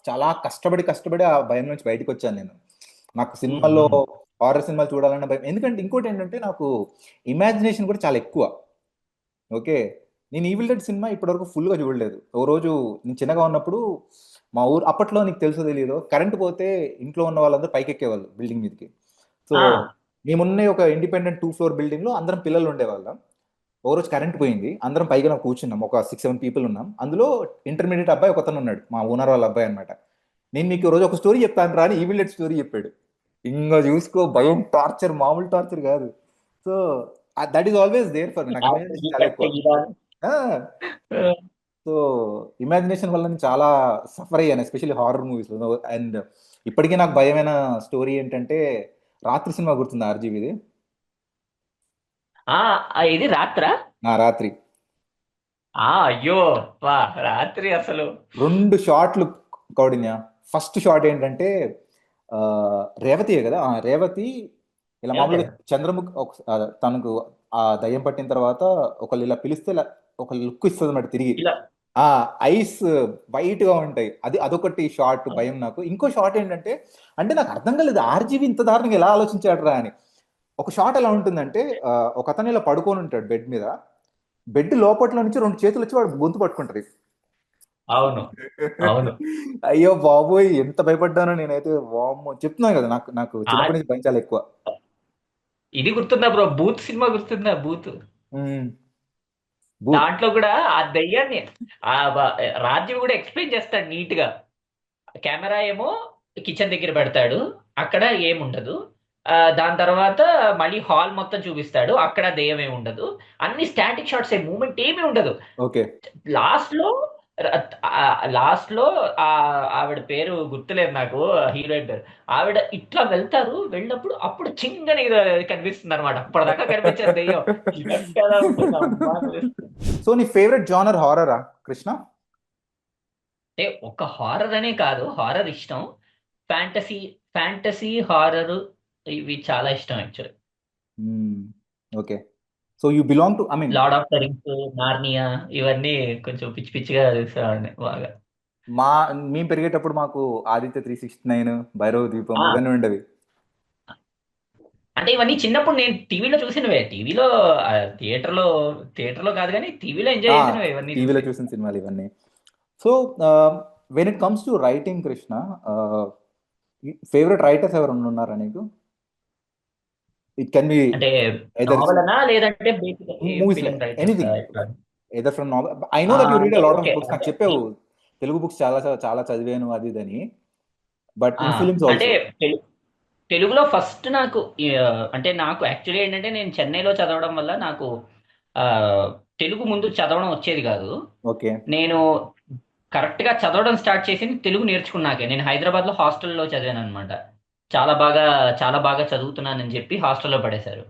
చాలా కష్టపడి కష్టపడి ఆ భయం నుంచి బయటకు వచ్చాను నేను. నాకు
ఉమ్,
సినిమాల్లో
ఉమ్.
హారర్ సినిమాలు చూడాలన్న భయం. ఎందుకంటే ఇంకోటి ఏంటంటే నాకు ఇమాజినేషన్ కూడా చాలా ఎక్కువ. ఓకే. నేను ఈవిల్ డెడ్ సినిమా ఇప్పటివరకు ఫుల్గా చూడలేదు. ఓ రోజు నేను చిన్నగా ఉన్నప్పుడు మా ఊరు, అప్పట్లో నీకు తెలుసో తెలియదో, కరెంట్ పోతే ఇంట్లో ఉన్న వాళ్ళందరూ పైకి ఎక్కేవాళ్ళు బిల్డింగ్ మీదకి. సో
ఆ,
మేమున్న ఒక ఇండిపెండెంట్ 2 ఫ్లోర్ బిల్డింగ్ లో అందరం పిల్లలు ఉండేవాళ్ళం. ఓ రోజు కరెంట్ పోయింది, అందరం పైగా కూర్చున్నాం, ఒక 6-7 పీపుల్ ఉన్నాం. అందులో ఇంటర్మీడియట్ అబ్బాయి ఒకతను ఉన్నాడు, మా ఓనర్ వాళ్ళ అబ్బాయి అనమాట. నేను మీకు ఈ రోజు ఒక స్టోరీ చెప్తాను రా అని ఈవిల్ డెడ్ స్టోరీ చెప్పాడు. ఇంకా చూసుకో భయం, టార్చర్ మామూలు టార్చర్ కాదు. So that is always there for me. నాకు
యాక్టర్
ఇమాజినేషన్ చాలా
కట్టే
ఎక్కువ.
ఇలా.
సో ఇమాజినేషన్ వల్ల నేను చాలా సఫర్ అయ్యాను, ఎస్పెషల్లీ హారర్ మూవీస్ లో. అండ్ ఇప్పటికీ నాకు భయమైన స్టోరీ ఏంటంటే, రాత్రి సినిమా గుర్తుంది ఆర్జీవిది.
ఆ, ఇది రాత్రా?
నా రాత్రి
అయ్యో, వా రాత్రి అసలు.
2 షాట్లు కౌడిన్య. ఫస్ట్ షాట్ ఏంటంటే ఆ, రేవతియే కదా, రేవతి ఇలా
ఏమంటే
మామూలుగా చంద్రముఖి తనకు ఆ దయ్యం పట్టిన తర్వాత ఒకళ్ళు ఇలా పిలిస్తే ఒక లుక్ ఇస్తుంది అన్నమాట తిరిగి.
ఇలా.
ఆ ఐస్ వైట్ గా ఉంటాయి. అదొకటి షార్ట్ భయం నాకు. ఇంకో షార్ట్ ఏంటంటే, అంటే నాకు అర్థం కాలేదు ఆర్జీవి ఇంత దారుణంగా ఎలా ఆలోచించాడు రా అని. ఒక షాట్ ఎలా ఉంటుందంటే, ఒక అతను ఇలా పడుకొని ఉంటాడు బెడ్ మీద. బెడ్ లోపట్లో నుంచి 2 చేతులు వచ్చి వాడు గొంతు పట్టుకుంటది.
అవును, అవును.
అయ్యో బాబోయ్ ఎంత భయపడ్డానో నేనైతే, వామ్మో చెప్తున్నాను కదా, నాకు నాకు
ఆ,
చిన్నప్పటి నుంచి భయం చాలా ఎక్కువ.
ఇది గుర్తుందా బ్రో? బూత్ సినిమా గుర్తుందా? బూత్.
భూత్.
దాంట్లో కూడా ఆ దయ్యాన్ని ఆ రాజీవ్ కూడా ఎక్స్ప్లెయిన్ చేస్తాడు నీట్ గా. కెమెరా ఏమో కిచెన్ దగ్గర పెడతాడు, అక్కడ ఏముండదు. దాని తర్వాత మళ్ళీ హాల్ మొత్తం చూపిస్తాడు, అక్కడ దెయ్యం ఏమి ఉండదు. అన్ని స్టాటిక్ షాట్స్, మూమెంట్ ఏమీ ఉండదు.
ఓకే.
లాస్ట్ లో లాస్ట్ లో ఆ ఆవిడ పేరు గుర్తులేదు నాకు, హీరోయిన్ పేరు. ఆవిడ ఇట్లా వెళ్తారు, వెళ్ళినప్పుడు అప్పుడు చింగని కనిపిస్తుంది అనమాట. అప్పటిదాకా కనిపించేది దెయ్యం ఎక్కడ ఉంటుంది అమ్మా అనిపిస్తుంది.
సో నీ ఫేవరెట్ జానర్ హారరా కృష్ణ?
అంటే ఒక హారర్ అనే కాదు, హారర్ ఇష్టం. ఫ్యాంటసీ ఫ్యాంటసీ హారర్ ఇవి చాలా ఇష్టం actually.
Okay. So you belong to, I mean,
lord of the rings, Narnia, ఇవన్నీ కొంచెం పిచ్చి పిచ్చిగా చూసేవాడిని బాగా.
మా మేము పెరిగేటప్పుడు మాకు ఆదిత్య 369, భైరవ దీపం
ఆ,
ఇవన్నీ ఉండేవి.
అంటే ఇవన్నీ చిన్నప్పుడు నేను టీవీలో చూసినవే. టీవీలో థియేటర్లో థియేటర్లో కాదు కానీ టీవీలో ఎంజాయ్ చేసినవే ఇవన్నీ
టీవీలో
చూసి.
చూసిన సినిమాలు ఇవన్నీ. So when it comes to writing Krishna, favourite writers ఎవరు ఉన్నారా నీకు? ఇట్ కెన్ బి
అంటే
ఎదర్
నావల్ అనా, లేదంటే basic
movies,
film writers
anything, either from novel. I know that you read
అంటే
a lot of
okay.
Books, నాకు
అంటే
చెప్పావు తెలుగు బుక్స్ చాలా చాలా చాలా చదివాను అది ఇదని. బట్
ఆ,
ఇన్ ఫిలిమ్స్
అంటే
ఆల్సో.
తెలుగులో ఫస్ట్ నాకు అంటే నాకు యాక్చువల్లీ ఏంటంటే నేను చెన్నైలో చదవడం వల్ల నాకు ఆ, తెలుగు ముందు చదవడం వచ్చేది కాదు.
ఓకే.
నేను కరెక్ట్గా చదవడం స్టార్ట్ చేసింది తెలుగు నేర్చుకున్నాకే. నేను హైదరాబాద్లో హాస్టల్లో చదివాను అనమాట. చాలా బాగా చాలా బాగా చదువుతున్నానని చెప్పి హాస్టల్లో పడేశారు.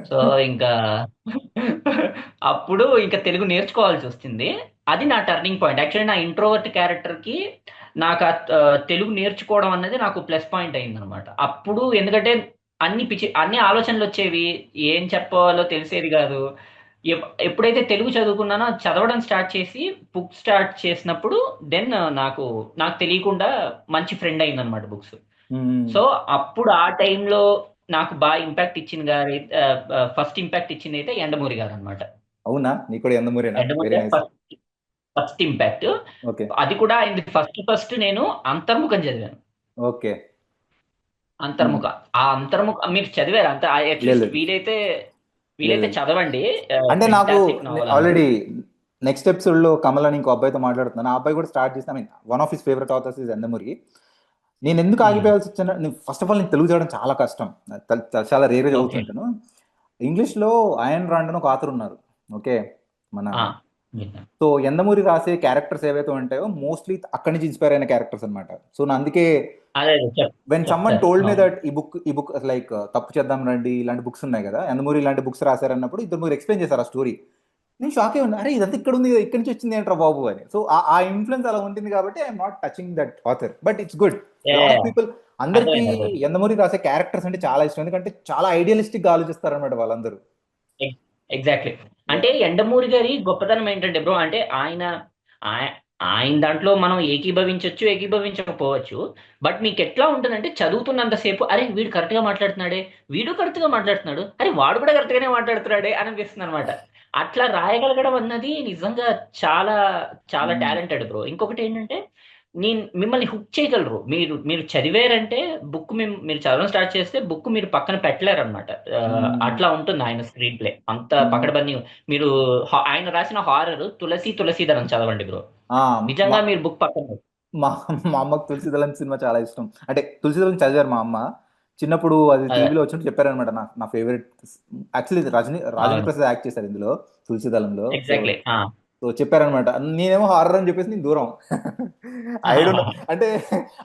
సో ఇంకా అప్పుడు ఇంకా తెలుగు నేర్చుకోవాల్సి వస్తుంది. అది నా టర్నింగ్ పాయింట్. యాక్చువల్లీ నా ఇంట్రోవర్ట్ క్యారెక్టర్కి నాకు తెలుగు నేర్చుకోవడం అన్నది నాకు ప్లస్ పాయింట్ అయిందనమాట. అప్పుడు ఎందుకంటే అన్ని ఆలోచనలు వచ్చేవి, ఏం చెప్పాలో తెలిసేది కాదు. ఎప్పుడైతే తెలుగు చదువుకున్నానో చదవడం స్టార్ట్ చేసి బుక్ స్టార్ట్ చేసినప్పుడు దెన్ నాకు నాకు తెలియకుండా మంచి ఫ్రెండ్ అయిందనమాట బుక్స్. సో అప్పుడు ఆ టైంలో నాకు బాగా ఇంపాక్ట్ ఇచ్చింది గారు, ఫస్ట్ ఇంపాక్ట్ ఇచ్చింది అయితే ఎండమూరి గారు అనమాట.
అవునా, నీ కూడా యందమూరేనా?
ఎండమూరి
వెరీ
గారు
nice.
First first impact.
Okay.
అది కూడా అయింది ఫస్ట్ నేను అంతర్ముఖం చదివాను.
ఓకే.
అంతర్ముఖ ఆ అంతర్ముఖ మీరు చదివారు అంత?
లేదు
అట్లీస్ట్
లేదు
వీలైతే
లేదు
వీలైతే
లేదు.
చదవండి.
అంటే నాకు
ఫెంటాస్టిక్ నావల్ అది.
ఆల్రెడీ నెక్స్ట్ ఎపిసోడ్ లో కమల్ అని ఇంకో అబ్బాయితో మాట్లాడుతున్నాను. ఆ అబ్బాయి కూడా స్టార్ట్ చేసిన, I mean one of his favourite authors is Yandamoori. నేను ఎందుకు
ఉమ్,
ఆగిపోయాల్సి వచ్చిన, ఫస్ట్ ఆఫ్ ఆల్ నేను తెలుగు చదవడం చాలా కష్టం, చాలా రేరుగా
ఓకే.
చదువుతుంటాను. ఇంగ్లీష్ లో అయన్ రాండ్ అని ఒక ఆథర్ ఉన్నారు. ఓకే. మన
ఆ, విన్నాను.
సో యందమూరి రాసే క్యారెక్టర్స్ ఏవైతే ఉంటాయో మోస్ట్లీ అక్కడి నుంచి ఇన్స్పైర్ అయిన క్యారెక్టర్స్ అనమాట. సో నా అందుకే
అదే అదే
వెన్ సమ్మన్
చెప్తారు.
టోల్డ్ మీ
అవును.
దట్ ఈ బుక్ లైక్ తప్పు చేద్దాం రండి ఇలాంటి బుక్స్ ఉన్నాయి కదా, యందమూరి ఇలాంటి బుక్స్ రాశారన్నప్పుడు ఇద్దరు మీరు ఎక్స్ప్లెయిన్ చేశారు ఆ స్టోరీ. నేను షాక్ అయి ఉన్నా, అరే ఇదంతా ఇక్కడ ఉంది కదా, ఇక్కడి నుంచి వచ్చింది ఏంట్రా బాబు అని. సో ఆ ఇన్ఫ్లుయెన్స్ అలా ఉంటుంది కాబట్టి I'm not touching that author, but it's good.
A
lot of people, అందరికీ
అర్థమైంది అర్థమైంది.
యందమూరి రాసే క్యారెక్టర్స్ అంటే చాలా ఇష్టం, ఎందుకంటే చాలా ఐడియలిస్టిక్ గా ఆలోచిస్తారు అనమాట వాళ్ళందరూ.
ఎగ్జాక్ట్లీ.
యా.
అంటే ఎండమూరి గారి గొప్పతనం ఏంటంటే బ్రో, అంటే ఆయ- ఆయన దాంట్లో మనం ఏకీభవించవచ్చు, ఏకీభవించకపోవచ్చు. బట్ మీకు ఎట్లా ఉంటుందంటే చదువుతున్నంతసేపు అరే వీడు కరెక్ట్ గా మాట్లాడుతున్నాడే, వీడు కరెక్ట్ గా మాట్లాడుతున్నాడు, అరే వాడు కూడా కరెక్ట్ గానే మాట్లాడుతున్నాడే అని అనిపిస్తుంది అనమాట. అట్లా రాయగలగడం అన్నది నిజంగా చాలా చాలా టాలెంటెడ్ బ్రో. ఇంకొకటి ఏంటంటే నేను మిమ్మల్ని హుక్ చేయగలరు. మీరు మీరు చదివారంటే బుక్ మీరు చదవడం స్టార్ట్ చేస్తే బుక్ మీరు పక్కన పెట్టలేరు అనమాట. అట్లా ఉంటుంది ఆయన స్క్రీన్ ప్లే అంత పకడ్బందీ. మీరు ఆయన రాసిన హారర్ తులసీదళం చదవండి బ్రో. నిజంగా మీరు బుక్ పక్కన
మా మా అమ్మకు తులసిదళం సినిమా చాలా ఇష్టం. అంటే తులసిదళం చదివారు మా అమ్మ చిన్నప్పుడు, అది టీవీలో వచ్చినప్పుడు చెప్పారనమాట. నా ఫేవరెట్ యాక్చువల్లీ రాజేంద్ర
అవును.
ప్రసాద్ యాక్ట్ చేశారు ఇందులో తులసిదళంలో. So
exactly.
సో చెప్పారనమాట. నేనేమో హారర్ అని చెప్పేసి నేను దూరం. ఐ డోంట్ నో, అంటే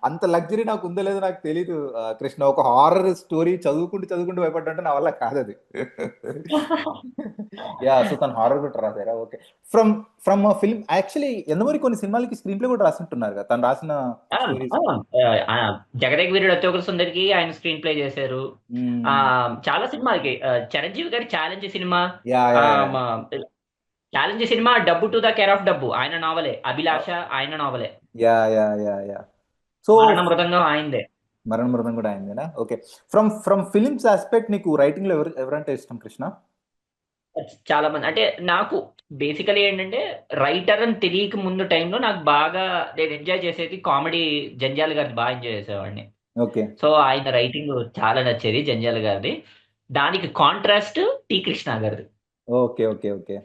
అంత లగ్జరీ నాకు ఉందో లేదో నాకు తెలీదు. కృష్ణ, ఒక హారర్ స్టోరీ చదువుకుంటూ చదువుకుంటూ భయపడ్డంటే నా వల్ల కాదు అది. యా, సో తను హారర్ కూడా రాసారా? Okay. From from film actually Yandamoori కొన్ని సినిమాలకి స్క్రీన్ ప్లే కూడా రాసినట్టున్నారు కదా తను రాసిన స్టోరీస్.
జగదేక్ వీరుడు అత్యవకుల సుందరికి ఆయన స్క్రీన్ ప్లే చేశారు. చాలా సినిమాలకి చిరంజీవి గారి ఛాలెంజ్ సినిమా,
యా
ఆ,
యా యా
మ- ఛాలెంజ్ సినిమా, Dabbu to the care of Dabbu ఆయన నావలే, అభిలాష ఆయన నావలే,
yeah yeah yeah yeah. So
Marana Mrudangam ఆయనదే.
మరణ మృదం కూడా అయిందేనా? ఓకే. ఫ్రమ్ ఫిలిమ్స్ ఆస్పెక్ట్ నీకు రైటింగ్ లో ఎవరంటే ఇష్టం కృష్ణ?
చాలా మంది అంటే నాకు బేసికలీ ఏంటంటే రైటర్ అని తెలియక ముందు టైంలో నాకు బాగా నేను ఎంజాయ్ చేసేది కామెడీ. జంజాల గారిది బాగా ఎంజాయ్ చేసేవాడిని.
ఓకే
సో ఆయన రైటింగ్ చాలా నచ్చేది జంజాల గారిది. దానికి కాంట్రాస్ట్ టి కృష్ణ గారిది.
Okay okay okay.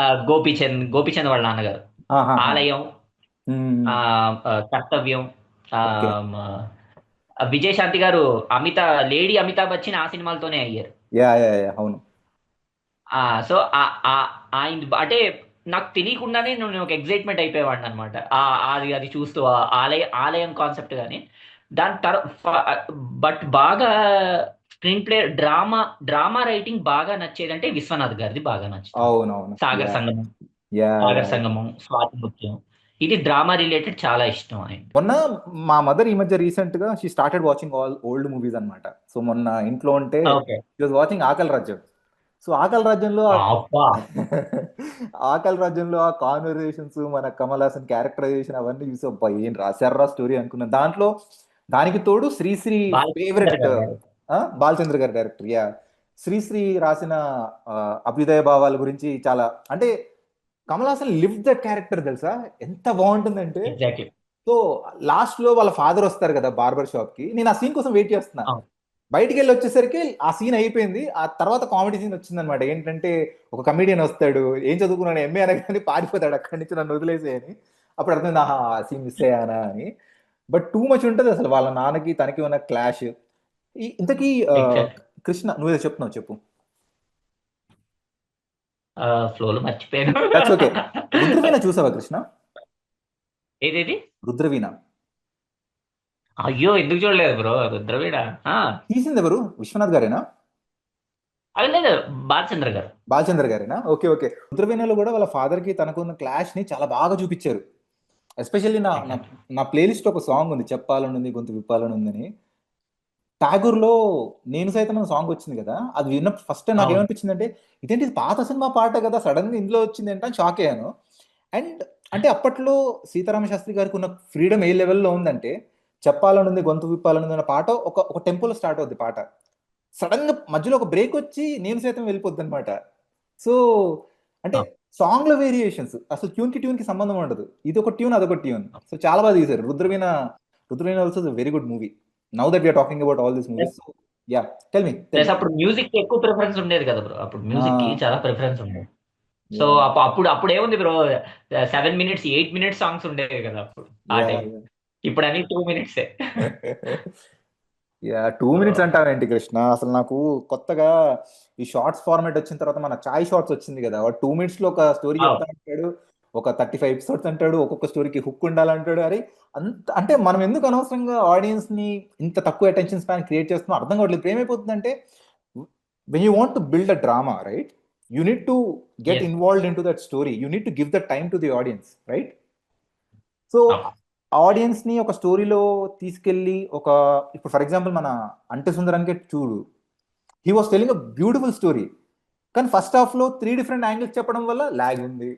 గోపీచంద్ వాళ్ళ నాన్నగారు.
ఆహాహా.
ఆలయం, ఆ, కర్తవ్యం, ఆ,
ఓకే.
మ- విజయశాంతి గారు లేడీ అమితాబ్ బచ్చన్ ఆ సినిమాలతోనే అయ్యారు.
యా యా యా, అవును.
సో ఆయన అంటే నాకు తెలియకుండానే నేను ఒక ఎగ్జైట్మెంట్ అయిపోయేవాడిని అనమాట. అది అది చూస్తూ ఆలయం కాన్సెప్ట్ కానీ దాని తర్వాత. బట్ బాగా స్క్రీన్ ప్లే డ్రామా రైటింగ్ బాగా నచ్చేదంటే విశ్వనాథ్ గారిది బాగా నచ్చుతుంది.
అవునవును.
సాగర్
యా
సంగమం,
యా యా
సాగర్
యా.
సంగమం, స్వాతి ముత్యం, ఇది డ్రామా రిలేటెడ్ చాలా ఇష్టం ఆయన.
మొన్న మా మదర్ ఈ మధ్య రీసెంట్ గా she started watching all old movies అన్నమాట. సో మొన్న ఇంట్లో ఉంటే
ఓకే.
షీ వాజ్ వాచింగ్ ఆకలి రాజ్యం. సో ఆకలి రాజ్యంలో
అబ్బా.
ఆకలి రాజ్యంలో ఆ కాన్వర్సేషన్స్, మన కమల్ హాసన్ క్యారెక్టరైజేషన్ అవన్నీ చూసి అబ్బా ఏం రాశారా స్టోరీ అనుకున్నాను. దాంట్లో దానికి తోడు శ్రీశ్రీ
బాలచంద్ర
ఫేవరెట్
గారు.
బాలచంద్ర గారి డైరెక్టర్. యా, శ్రీశ్రీ రాసిన ఆ, అభ్యుదయ భావాల గురించి చాలా, అంటే Kamal Haasan live that character తెలుసా ఎంత బాగుంటుందంటే.
ఎగ్జాక్ట్లీ.
సో లాస్ట్ లో వాళ్ళ ఫాదర్ వస్తారు కదా బార్బర్ షాప్ కి, నేను ఆ సీన్ కోసం వెయిట్ చేస్తున్నా. బయటికి వెళ్ళి వచ్చేసరికి ఆ సీన్ అయిపోయింది. ఆ తర్వాత కామెడీ సీన్ వచ్చింది అనమాట. ఏంటంటే ఒక కమెడియన్ వస్తాడు, ఏం చదువుకున్నాడు ఎంఏ అనగానే పారిపోతాడు అక్కడి నుంచి, నన్ను వదిలేసే అని. అప్పుడు అర్థమైంది, ఆహా ఆ సీన్ మిస్ అయ్యానా అని. బట్ టూ మచ్ ఉంటుంది అసలు వాళ్ళ నాన్నకి తనకి ఉన్న క్లాష్. ఇంతకీ
ఎగ్జాక్ట్.
కృష్ణ నువ్వేదో చెప్తున్నావు చెప్పు.
ఫ్లోలో మర్చిపోయాను.
That's okay. రుద్రవీణ చూసావా కృష్ణ?
ఏదేది?
రుద్రవీణ
అయ్యో ఎందుకు చూడలేదు బ్రో రుద్రవీణ.
తీసింది ఎవరు? విశ్వనాథ్ గారేనా?
అది లేదు, బాలచంద్ర గారు.
బాలచంద్ర గారేనా? Okay okay. రుద్రవీణలో కూడా వాళ్ళ ఫాదర్ కి తనకున్న క్లాష్ ని చాలా బాగా చూపించారు. ఎస్పెషల్లీ నా నా
ఎగ్జాక్ట్.
నా ప్లేలిస్ట్ ఒక సాంగ్ ఉంది, చెప్పాలని ఉంది గొంతు విప్పాలని ఉందని. ఠాగూర్ లో నేను సైతం అనే సాంగ్ వచ్చింది కదా, అది విన్నప్పుడు ఫస్ట్ టైం నాకు
అవును.
ఏమనిపించింది అంటే, ఇదేంటి ఇది పాత సినిమా పాట కదా, సడన్ గా ఇందులో వచ్చింది అంటే షాక్ అయ్యాను. అండ్ అంటే అప్పట్లో సీతారామ శాస్త్రి గారికి ఉన్న ఫ్రీడమ్ ఏ లెవెల్లో ఉందంటే, చెప్పాలని ఉంది గొంతు విప్పాలని ఉంది అనే పాట ఒక ఒక టెంపోలో స్టార్ట్ అవుద్ది పాట. సడన్ గా మధ్యలో ఒక బ్రేక్ వచ్చి నేను సైతం వెళ్ళిపోద్ది అనమాట. సో అంటే సాంగ్ లో వేరియేషన్స్, అసలు ట్యూన్ కి సంబంధం ఉండదు. ఇది ఒక ట్యూన్ అదొక ట్యూన్. సో చాలా బాగా తీశారు Rudraveena. Rudraveena also very good movie. Now that we're talking about all this movies. Yeah, tell me
plus అప్పుడు మ్యూజిక్ కి ఎక్కువ ప్రిఫరెన్స్ ఉండేది కదా బ్రో. అప్పుడు మ్యూజిక్ కి చాలా ప్రిఫరెన్స్ ఉండేది. సో అప్పుడు ఏముంది బ్రో, 7 minutes 8 minutes సాంగ్స్ ఉండేవి కదా అప్పుడు ఆ టైం. ఇప్పుడు అన్ని 2 minutes.
యా 2 మినిట్స్ అంటావేంటి కృష్ణ? అసలు నాకు కొత్తగా ఈ షార్ట్స్ ఫార్మాట్ వచ్చిన తర్వాత మన చాయ్ షార్ట్స్ వచ్చింది కదా, 2 మినిట్స్ లో ఒక స్టోరీ చెప్తా ఉంటాడు. ఒక 35 ఎపిసోడ్స్ అంటాడు, ఒక్కొక్క స్టోరీకి హుక్ ఉండాలంటాడు. అరే అంత అంటే మనం ఎందుకు అనవసరంగా ఆడియన్స్ ని ఇంత తక్కువ అటెన్షన్ స్పాన్ క్రియేట్ చేస్తున్నాం అర్థం కావట్లేదు. ఇప్పుడు ఏమైపోతుందంటే when you want to build a drama, right, you need to get
yes.
involved into that story, you need to give the time to the audience, right? So audience ని ఒక స్టోరీలో తీసుకెళ్ళి ఒక ఇప్పుడు ఫర్ ఎగ్జాంపుల్ మన అంటే సుందరానికి చూడు, he was telling a beautiful story, కానీ ఫస్ట్ హాఫ్ లో 3 డిఫరెంట్ యాంగిల్స్ చెప్పడం వల్ల లాగ్ ఉంది,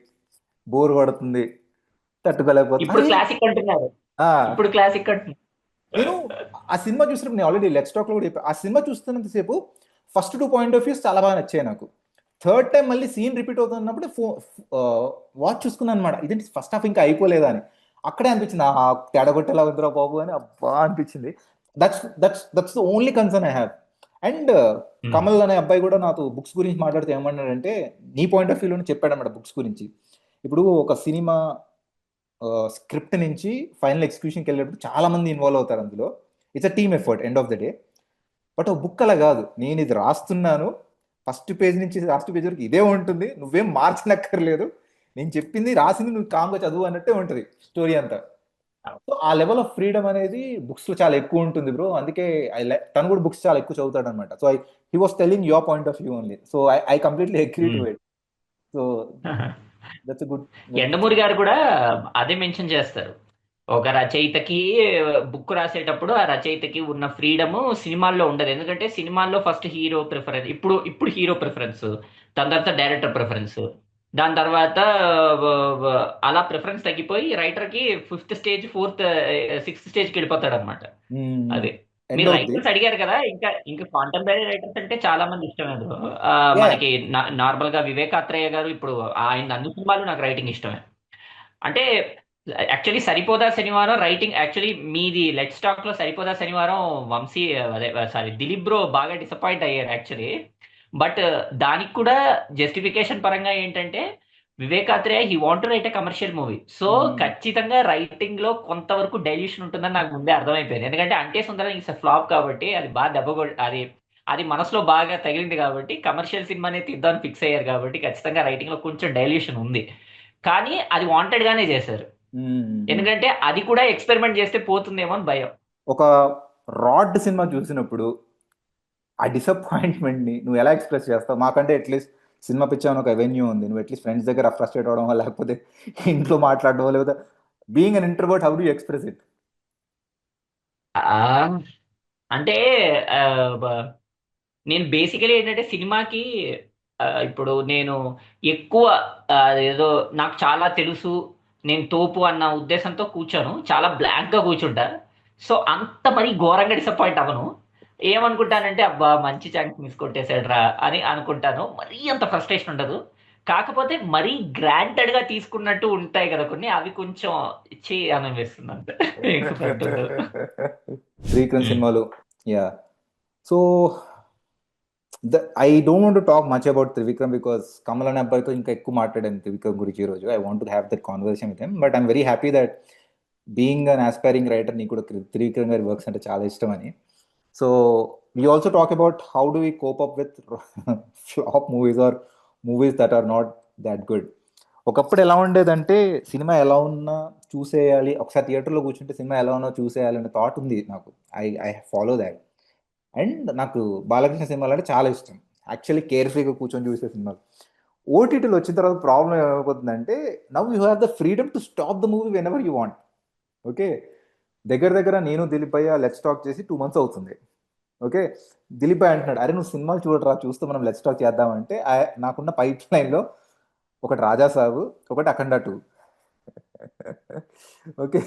బోర్ పడుతుంది, తట్టుకోలేకపోతున్నా.
ఇప్పుడు క్లాసిక్ అంటున్నారు, ఇప్పుడు క్లాసిక్ అంటున్నారు.
నేను ఆ సినిమా చూసినప్పుడు నేను ఆల్రెడీ లెట్స్ టాక్ లో కూడా చెప్పా, ఆ సినిమా చూస్తున్నంతసేపు ఫస్ట్ 2 పాయింట్ ఆఫ్ వ్యూస్ చాలా బాగా నచ్చాయి నాకు. థర్డ్ టైం మళ్ళీ సీన్ రిపీట్ అవుతున్నప్పుడు వాచ్ చూసుకున్నాను అనమాట, ఇదేంటి ఫస్ట్ హాఫ్ ఇంకా అయిపోలేదా అని. అక్కడే అనిపించింది ఆహా తేడా కొట్టేలా ఉందిరా బాబు అని అబ్బా అనిపించింది. That's the only concern I have. And Kamal అనే అబ్బాయి కూడా నాతో బుక్స్ గురించి మాట్లాడితే ఏమన్నాడంటే నీ పాయింట్ ఆఫ్ వ్యూలోనే చెప్పాడన్నమాట బుక్స్ గురించి. ఇప్పుడు ఒక సినిమా స్క్రిప్ట్ నుంచి ఫైనల్ ఎగ్జిక్యూషన్కి వెళ్ళేటప్పుడు చాలా మంది ఇన్వాల్వ్ అవుతారు అందులో. It's a team effort end of the day. But ఒక బుక్ అలా కాదు, నేను ఇది రాస్తున్నాను, ఫస్ట్ పేజ్ నుంచి లాస్ట్ పేజ్ వరకు ఇదే ఉంటుంది, నువ్వేం మార్చనక్కర్లేదు, నేను చెప్పింది రాసింది నువ్వు కామ్గా చదువు అన్నట్టే ఉంటుంది స్టోరీ అంతా. సో ఆ లెవెల్ ఆఫ్ ఫ్రీడమ్ అనేది బుక్స్ లో చాలా ఎక్కువ ఉంటుంది బ్రో. అందుకే తను కూడా బుక్స్ చాలా ఎక్కువ చదువుతాడు అనమాట. So he was telling your point of view only. So I completely agree to it. So that's good.
Yandamuri గారు కూడా అదే మెన్షన్ చేస్తారు. ఒక రచయితకి బుక్ రాసేటప్పుడు ఆ రచయితకి ఉన్న ఫ్రీడమ్ సినిమాల్లో ఉండదు. ఎందుకంటే సినిమాల్లో ఫస్ట్ హీరో ప్రిఫరెన్స్, ఇప్పుడు హీరో ప్రిఫరెన్స్, దాని తర్వాత డైరెక్టర్ ప్రిఫరెన్స్, దాని తర్వాత అలా ప్రిఫరెన్స్ తగ్గిపోయి రైటర్ కి ఫిఫ్త్ స్టేజ్, సిక్స్త్ స్టేజ్కి వెళ్ళిపోతాడు అనమాట. అదే
ఎండ్
మీరు
అవుద్ది.
రైటర్స్ అడిగారు కదా, ఇంకా కాంటెంపరీ రైటర్స్ అంటే చాలా మంది ఇష్టమే బ్రో.
Yeah.
మనకి నార్మల్ గా వివేకాత్రేయ గారు, ఇప్పుడు ఆయన అన్ని సినిమాలు నాకు రైటింగ్ ఇష్టమే. అంటే యాక్చువల్లీ సరిపోదా శనివారం రైటింగ్, యాక్చువల్లీ మీది లెట్స్ టాక్ లో సరిపోదా శనివారం వంశీ, అదే సారీ దిలీప్ బ్రో బాగా డిసప్పాయింట్ అయ్యారు యాక్చువల్లీ. బట్ దానికి కూడా జస్టిఫికేషన్ పరంగా ఏంటంటే Vivekatreya he want to right a commercial movie. So ఖచ్చితంగా రైటింగ్ లో కొంతవరకు డైల్యూషన్ ఉంటుందని నాకు ముందే అర్థమైపోయింది. ఎందుకంటే అంటే సుందరం ఇస్ ఫ్లాప్ కాబట్టి అది బాగా అది అది మనసులో బాగా తగిలింది కాబట్టి కమర్షియల్ సినిమానే తీద్దామని ఫిక్స్ అయ్యారు కాబట్టి ఖచ్చితంగా రైటింగ్ లో కొంచెం డైల్యూషన్ ఉంది. కానీ అది వాంటెడ్ గానే చేశారు, ఎందుకంటే అది కూడా ఎక్స్పెరిమెంట్ చేస్తే పోతుందేమో అని భయం.
ఒక రాడ్ సినిమా చూసినప్పుడు ఆ డిసప్పాయింట్మెంట్ ని నువ్వు ఎలా ఎక్స్ప్రెస్ చేస్తావు? మాకంటే అట్లీస్ట్ సినిమా పిచ్చా అని ఒక అవెన్యూ ఉంది. నువ్వు అట్లీస్ట్ ఫ్రెండ్స్ దగ్గర ఫ్రస్ట్రేట్ అవడం లేకపోతే ఇంట్లో మాట్లాడడం, లేకపోతే being an introvert, how do you express it?
అంటే నేను బేసికలీ ఏంటంటే సినిమాకి ఇప్పుడు నేను ఎక్కువ ఏదో నాకు చాలా తెలుసు, నేను తోపు అన్న ఉద్దేశంతో కూర్చోను, చాలా బ్లాక్ గా కూర్చుంటా. సో అంత మరీ ఘోరంగా డిసప్పాయింట్ అవ్వను. ఏమనుకుంటానంటే అబ్బా మంచి ఛాన్స్ మిస్ కొట్టేశాడురా అని అనుకుంటాను. మరీ అంత ఫ్రస్ట్రేషన్ ఉండదు. కాకపోతే మరీ గ్రాంటెడ్ గా తీసుకున్నట్టు ఉంటాయి కదా కొన్ని, అవి కొంచెం ఇచ్చి అనిపిస్తుంది అంతే.
త్రివిక్రమ్ సినిమాలు. Yeah. So I don't want to talk much about Trivikram because Kamal అనే అబ్బాయితో ఇంకా ఎక్కువ మాట్లాడాను త్రివిక్రమ్ గురించి ఈ రోజు. I want to have that conversation with him. But I'm very happy that being an aspiring writer నీకు కూడా త్రివిక్రమ్ గారి వర్క్స్ అంటే చాలా ఇష్టం అని. So we also talk about how do we cope up with flop movies or movies that are not that good. ఒకప్పుడు ఎలా ఉండేదంటే సినిమా ఎలా ఉన్నా చూసేయాలి, ఒకసారి థియేటర్లో కూర్చుంటే సినిమా ఎలా ఉన్నా చూసేయాలి అనే థాట్ ఉంది నాకు. I follow that. అండ్ నాకు బాలకృష్ణ సినిమాలు అంటే చాలా ఇష్టం. యాక్చువల్లీ కేర్ఫ్రీగా కూర్చొని చూసే సినిమాలు. ఓటీటీలో వచ్చిన తర్వాత ప్రాబ్లం ఏమైపోతుందంటే now you have the freedom to stop the movie whenever you want. Okay, దగ్గర దగ్గర నేను దిలీప్ భయ్య లెట్స్ టాక్ చేసి 2 months అవుతుంది. ఓకే, దిలీప్ భాయ్ అంటున్నాడు అరే నువ్వు సినిమాలు చూడరా, చూస్తే మనం లెట్స్ టాక్ చేద్దామంటే నాకున్న పైప్ లైన్లో ఒకటి రాజా సాబు, ఒకటి అఖండ 2. ఓకే,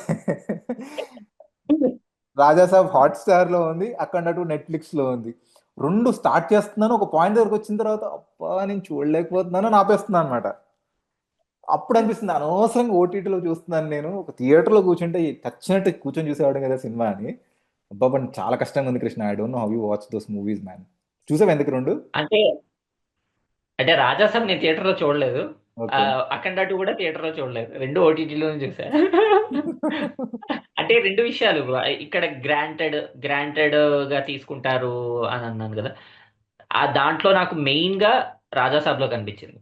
రాజా సాబ్ హాట్స్టార్ లో ఉంది, అఖండ 2 నెట్ఫ్లిక్స్ లో ఉంది. రెండు స్టార్ట్ చేస్తున్నాను, ఒక పాయింట్ దగ్గరకు వచ్చిన తర్వాత అబ్బా నేను చూడలేకపోతున్నాను అని ఆపేస్తున్నాను అనమాట. అప్పుడు అనిపిస్తుంది అనవసరంగా ఓటీటీలో చూస్తున్నాను, నేను ఒక థియేటర్లో కూర్చుంటే చచ్చినట్టు కూర్చొని చూసేవాడు కదా సినిమా అని. అబ్బా బట్ చాలా కష్టంగా ఉంది Krishna. I don't know how you watch those movies man. చూసావు ఎందుకు రెండు?
అంటే అంటే రాజాసాబ్ నేను థియేటర్ లో చూడలేదు,
ఓకే.
అఖండ 2 కూడా థియేటర్ లో చూడలేదు, రెండు ఓటీటీలోనే చూసా. అంటే రెండు విషయాలు ఇక్కడ గ్రాంటెడ్ గా తీసుకుంటారు అని అన్నాను కదా, ఆ దాంట్లో నాకు మెయిన్ గా రాజాసాబ్ లో కనిపించింది.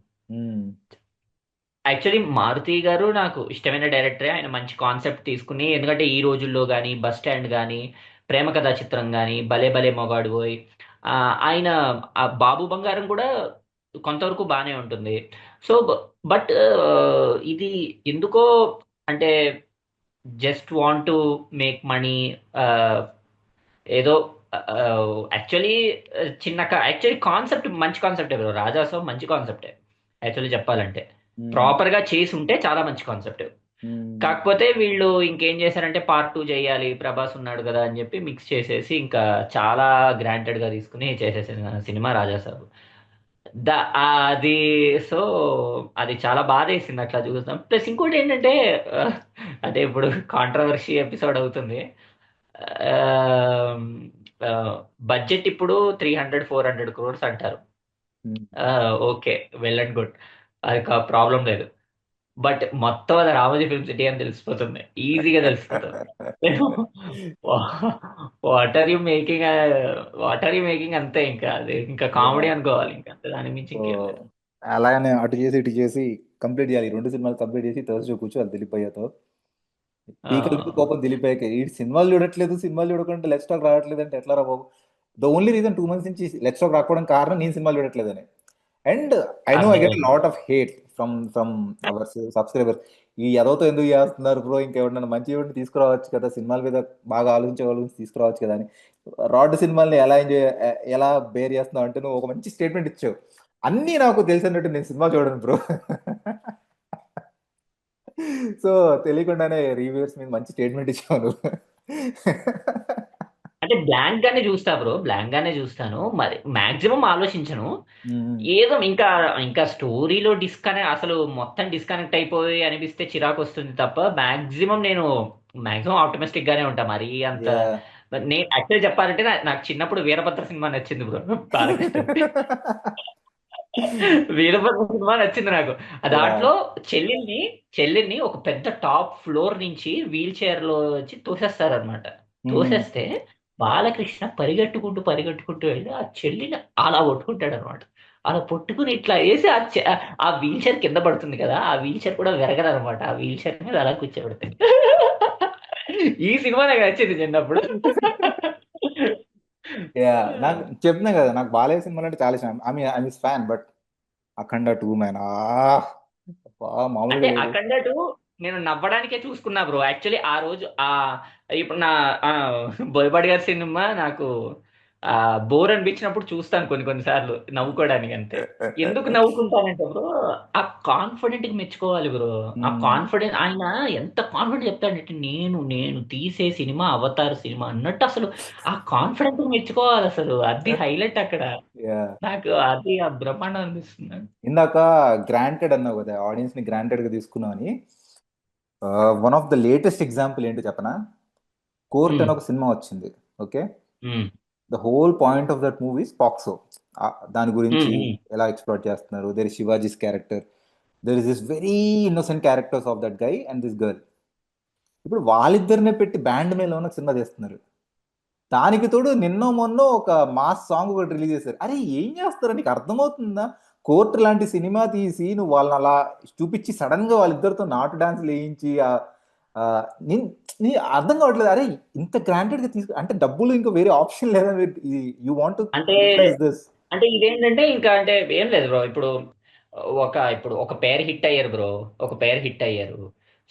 యాక్చువల్లీ మారుతి గారు నాకు ఇష్టమైన డైరెక్టరే. ఆయన మంచి కాన్సెప్ట్ తీసుకుని, ఎందుకంటే ఈ రోజుల్లో కానీ బస్ స్టాండ్ కానీ ప్రేమ కథా చిత్రం కానీ భలే భలే మొగాడు పోయి ఆయన ఆ బాబు బంగారం కూడా కొంతవరకు బాగానే ఉంటుంది. సో బట్ ఇది ఎందుకో అంటే just want to make money ఏదో యాక్చువల్లీ యాక్చువల్లీ కాన్సెప్ట్ మంచి కాన్సెప్టే బ్రో. రాజాసం మంచి కాన్సెప్టే యాక్చువల్లీ చెప్పాలంటే. ప్రాపర్ గా చేసి ఉంటే చాలా మంచి కాన్సెప్ట్. కాకపోతే వీళ్ళు ఇంకేం చేశారంటే పార్ట్ 2 చేయాలి, ప్రభాస్ ఉన్నాడు కదా అని చెప్పి మిక్స్ చేసేసి ఇంకా చాలా గ్రాంటెడ్ గా తీసుకుని చేసేసిన సినిమా రాజాసాబ్. ద అది సో అది చాలా బాధ వేసింది అట్లా చూస్తాం. ప్లస్ ఇంకోటి ఏంటంటే ఆ, అంటే ఇప్పుడు కాంట్రవర్సీ ఎపిసోడ్ అవుతుంది. బడ్జెట్ ఇప్పుడు 300-400 crores అంటారు. ఓకే, వెల్ అండ్ గుడ్, అది ప్రాబ్లం లేదు. బట్ మొత్తం అది రామోజీ ఫిల్మ్ సిటీ అని తెలిసిపోతుంది, ఈజీగా తెలిసిపోతుంది. What are you making, what are you making అంతే. ఇంకా అది ఇంకా కామెడీ అనుకోవాలి, ఇంకా అంతే, దాని మించి
సో
ఇంకేం లేదు.
అలానే అటు చేసి ఇటు చేసి కంప్లీట్ చేయాలి. 2 సినిమాలు కంప్లీట్ చేసి థర్స్డే కూర్చోవాలి దిలీప్ అయ్యతో. పీకల మీద కోపం దిలీప్ అయ్యకి. ఈ సినిమాలు చూడట్లేదు, సినిమాలు చూడకుంటే లెట్స్ టాక్ రావట్లేదు అంటే ఎట్లా రా బాబు. ద ఓన్లీ రీజన్ 2 months నుంచి లెట్స్ టాక్ రాకపోవడం కారణం నేను సినిమాలు చూడట్లేదని. And I know I get
అర్థమైంది.
Lot of hate from our subscribers. ఈ ఎదవతో ఎందుకు చేస్తున్నారు బ్రో, ఇంకెవరన్నా మంచి ఎవరిని తీసుకురావచ్చు కదా, సినిమాల మీద బాగా ఆలోచించే వాళ్ళు తీసుకురావచ్చు కదా అని. రాడ్ సినిమాల్ని ఎలా బేర్ చేస్తున్నావు అంటే నువ్వు ఒక మంచి స్టేట్మెంట్ ఇచ్చావు. అన్నీ నాకు తెలిసినట్టు నేను సినిమా చూడను బ్రో. సో తెలియకుండానే రివ్యూవర్స్ మీద మంచి స్టేట్మెంట్ ఇచ్చాను.
అంటే బ్లాంక్ గానే చూస్తా బ్రో, బ్లాంక్ గానే చూస్తాను, మరి మాక్సిమం ఆలోచించను. ఏదో ఇంకా ఇంకా స్టోరీలో అసలు మొత్తం డిస్కనెక్ట్ అయిపోయి అనిపిస్తే చిరాకు వస్తుంది తప్ప మాక్సిమం నేను మాక్సిమం ఆప్టమిస్టిక్ గానే ఉంటా. మరి అంత నేను యాక్చువల్లీ చెప్పాలంటే నాకు చిన్నప్పుడు వీరభద్ర సినిమా నచ్చింది బ్రో, బాలకృష్ణ. వీరభద్ర సినిమా నచ్చింది నాకు. దాంట్లో చెల్లెల్ని ఒక పెద్ద టాప్ ఫ్లోర్ నుంచి వీల్ చైర్ లో వచ్చి తోసేస్తారనమాట. తోసేస్తే బాలకృష్ణ పరిగెట్టుకుంటూ పరిగెట్టుకుంటూ వెళ్ళి ఆ చెల్లిని అలా పట్టుకుంటాడు అనమాట. అలా పట్టుకుని ఇట్లా వేసి ఆ వీల్ చైర్ కింద పడుతుంది కదా, ఆ వీల్ చైర్ కూడా విరగదనమాట. ఆ వీల్ చైర్ మీద అలా కూర్చోబెడతాయి. ఈ సినిమా నాకు నచ్చింది చిన్నప్పుడు.
నాకు చెప్తున్నా కదా, నాకు బాలయ్య సినిమాలు అంటే చాలా ఇష్టం. I mean fan. But Akhanda 2 man మామూలుగా
అంటే
లేదు.
అఖండ 2 నేను నవ్వడానికే చూసుకున్నా బ్రో. యాక్చువల్లీ ఆ రోజు ఇప్పుడు ఆ, బోయపాటి గారి సినిమా నాకు బోర్ అనిపించినప్పుడు చూస్తాను కొన్ని కొన్నిసార్లు నవ్వుకోవడానికి అంతే. ఎందుకు నవ్వుకుంటానంటే బ్రో, ఆ కాన్ఫిడెంట్ కి మెచ్చుకోవాలి బ్రో. ఆ కాన్ఫిడెంట్, ఆయన ఎంత కాన్ఫిడెంట్ చెప్తాడంటే నేను నేను తీసే సినిమా అవతార్ సినిమా అన్నట్టు, అసలు ఆ కాన్ఫిడెంట్ కి మెచ్చుకోవాలి అసలు. అది హైలైట్ అక్కడ. నాకు అది ఆ బ్రహ్మాండం అనిపిస్తుంది.
ఇందాక గ్రాంటెడ్ అన్నావు కదా, ఆడియన్స్ ని గ్రాంటెడ్ గా తీసుకున్నావు అని. One of the latest example ఏంటో చెప్పనా? కోర్ట్ అని ఒక సినిమా వచ్చింది. Okay,
um.
The whole point of that movie POCSO. దాని గురించి
హ్మ్. హ్మ్.
ఎలా ఎక్స్ప్లోర్ చేస్తున్నారు. There is Shivaji's character, there is this very innocent characters of that guy and this girl. ఇప్పుడు వాళ్ళిద్దరినే పెట్టి బ్యాండ్ మీద ఉన్న సినిమా చేస్తున్నారు. దానికి తోడు నిన్నో మొన్నో ఒక మాస్ సాంగ్ ఒకటి రిలీజ్ చేశారు. అరే ఏం చేస్తారో నీకు అర్థమవుతుందా? కోర్టు లాంటి సినిమా తీసి నువ్వు వాళ్ళని అలా చూపించి సడన్ గా వాళ్ళిద్దరితో నాటు డాన్స్లు వేయించి ఆ, నీ నీ అర్థం కావట్లేదు. అరే ఇంత గ్రాంటెడ్ గా తీసుకు అంటే డబ్బులు ఇంకా వేరే ఆప్షన్ లేదా? యూ వాంట్ టు
అంటే
యూటిలైజ్ దిస్.
అంటే ఇదేంటంటే ఇంకా అంటే ఏం లేదు బ్రో. ఇప్పుడు ఒక పేరు హిట్ అయ్యారు బ్రో, ఒక పేరు హిట్ అయ్యారు.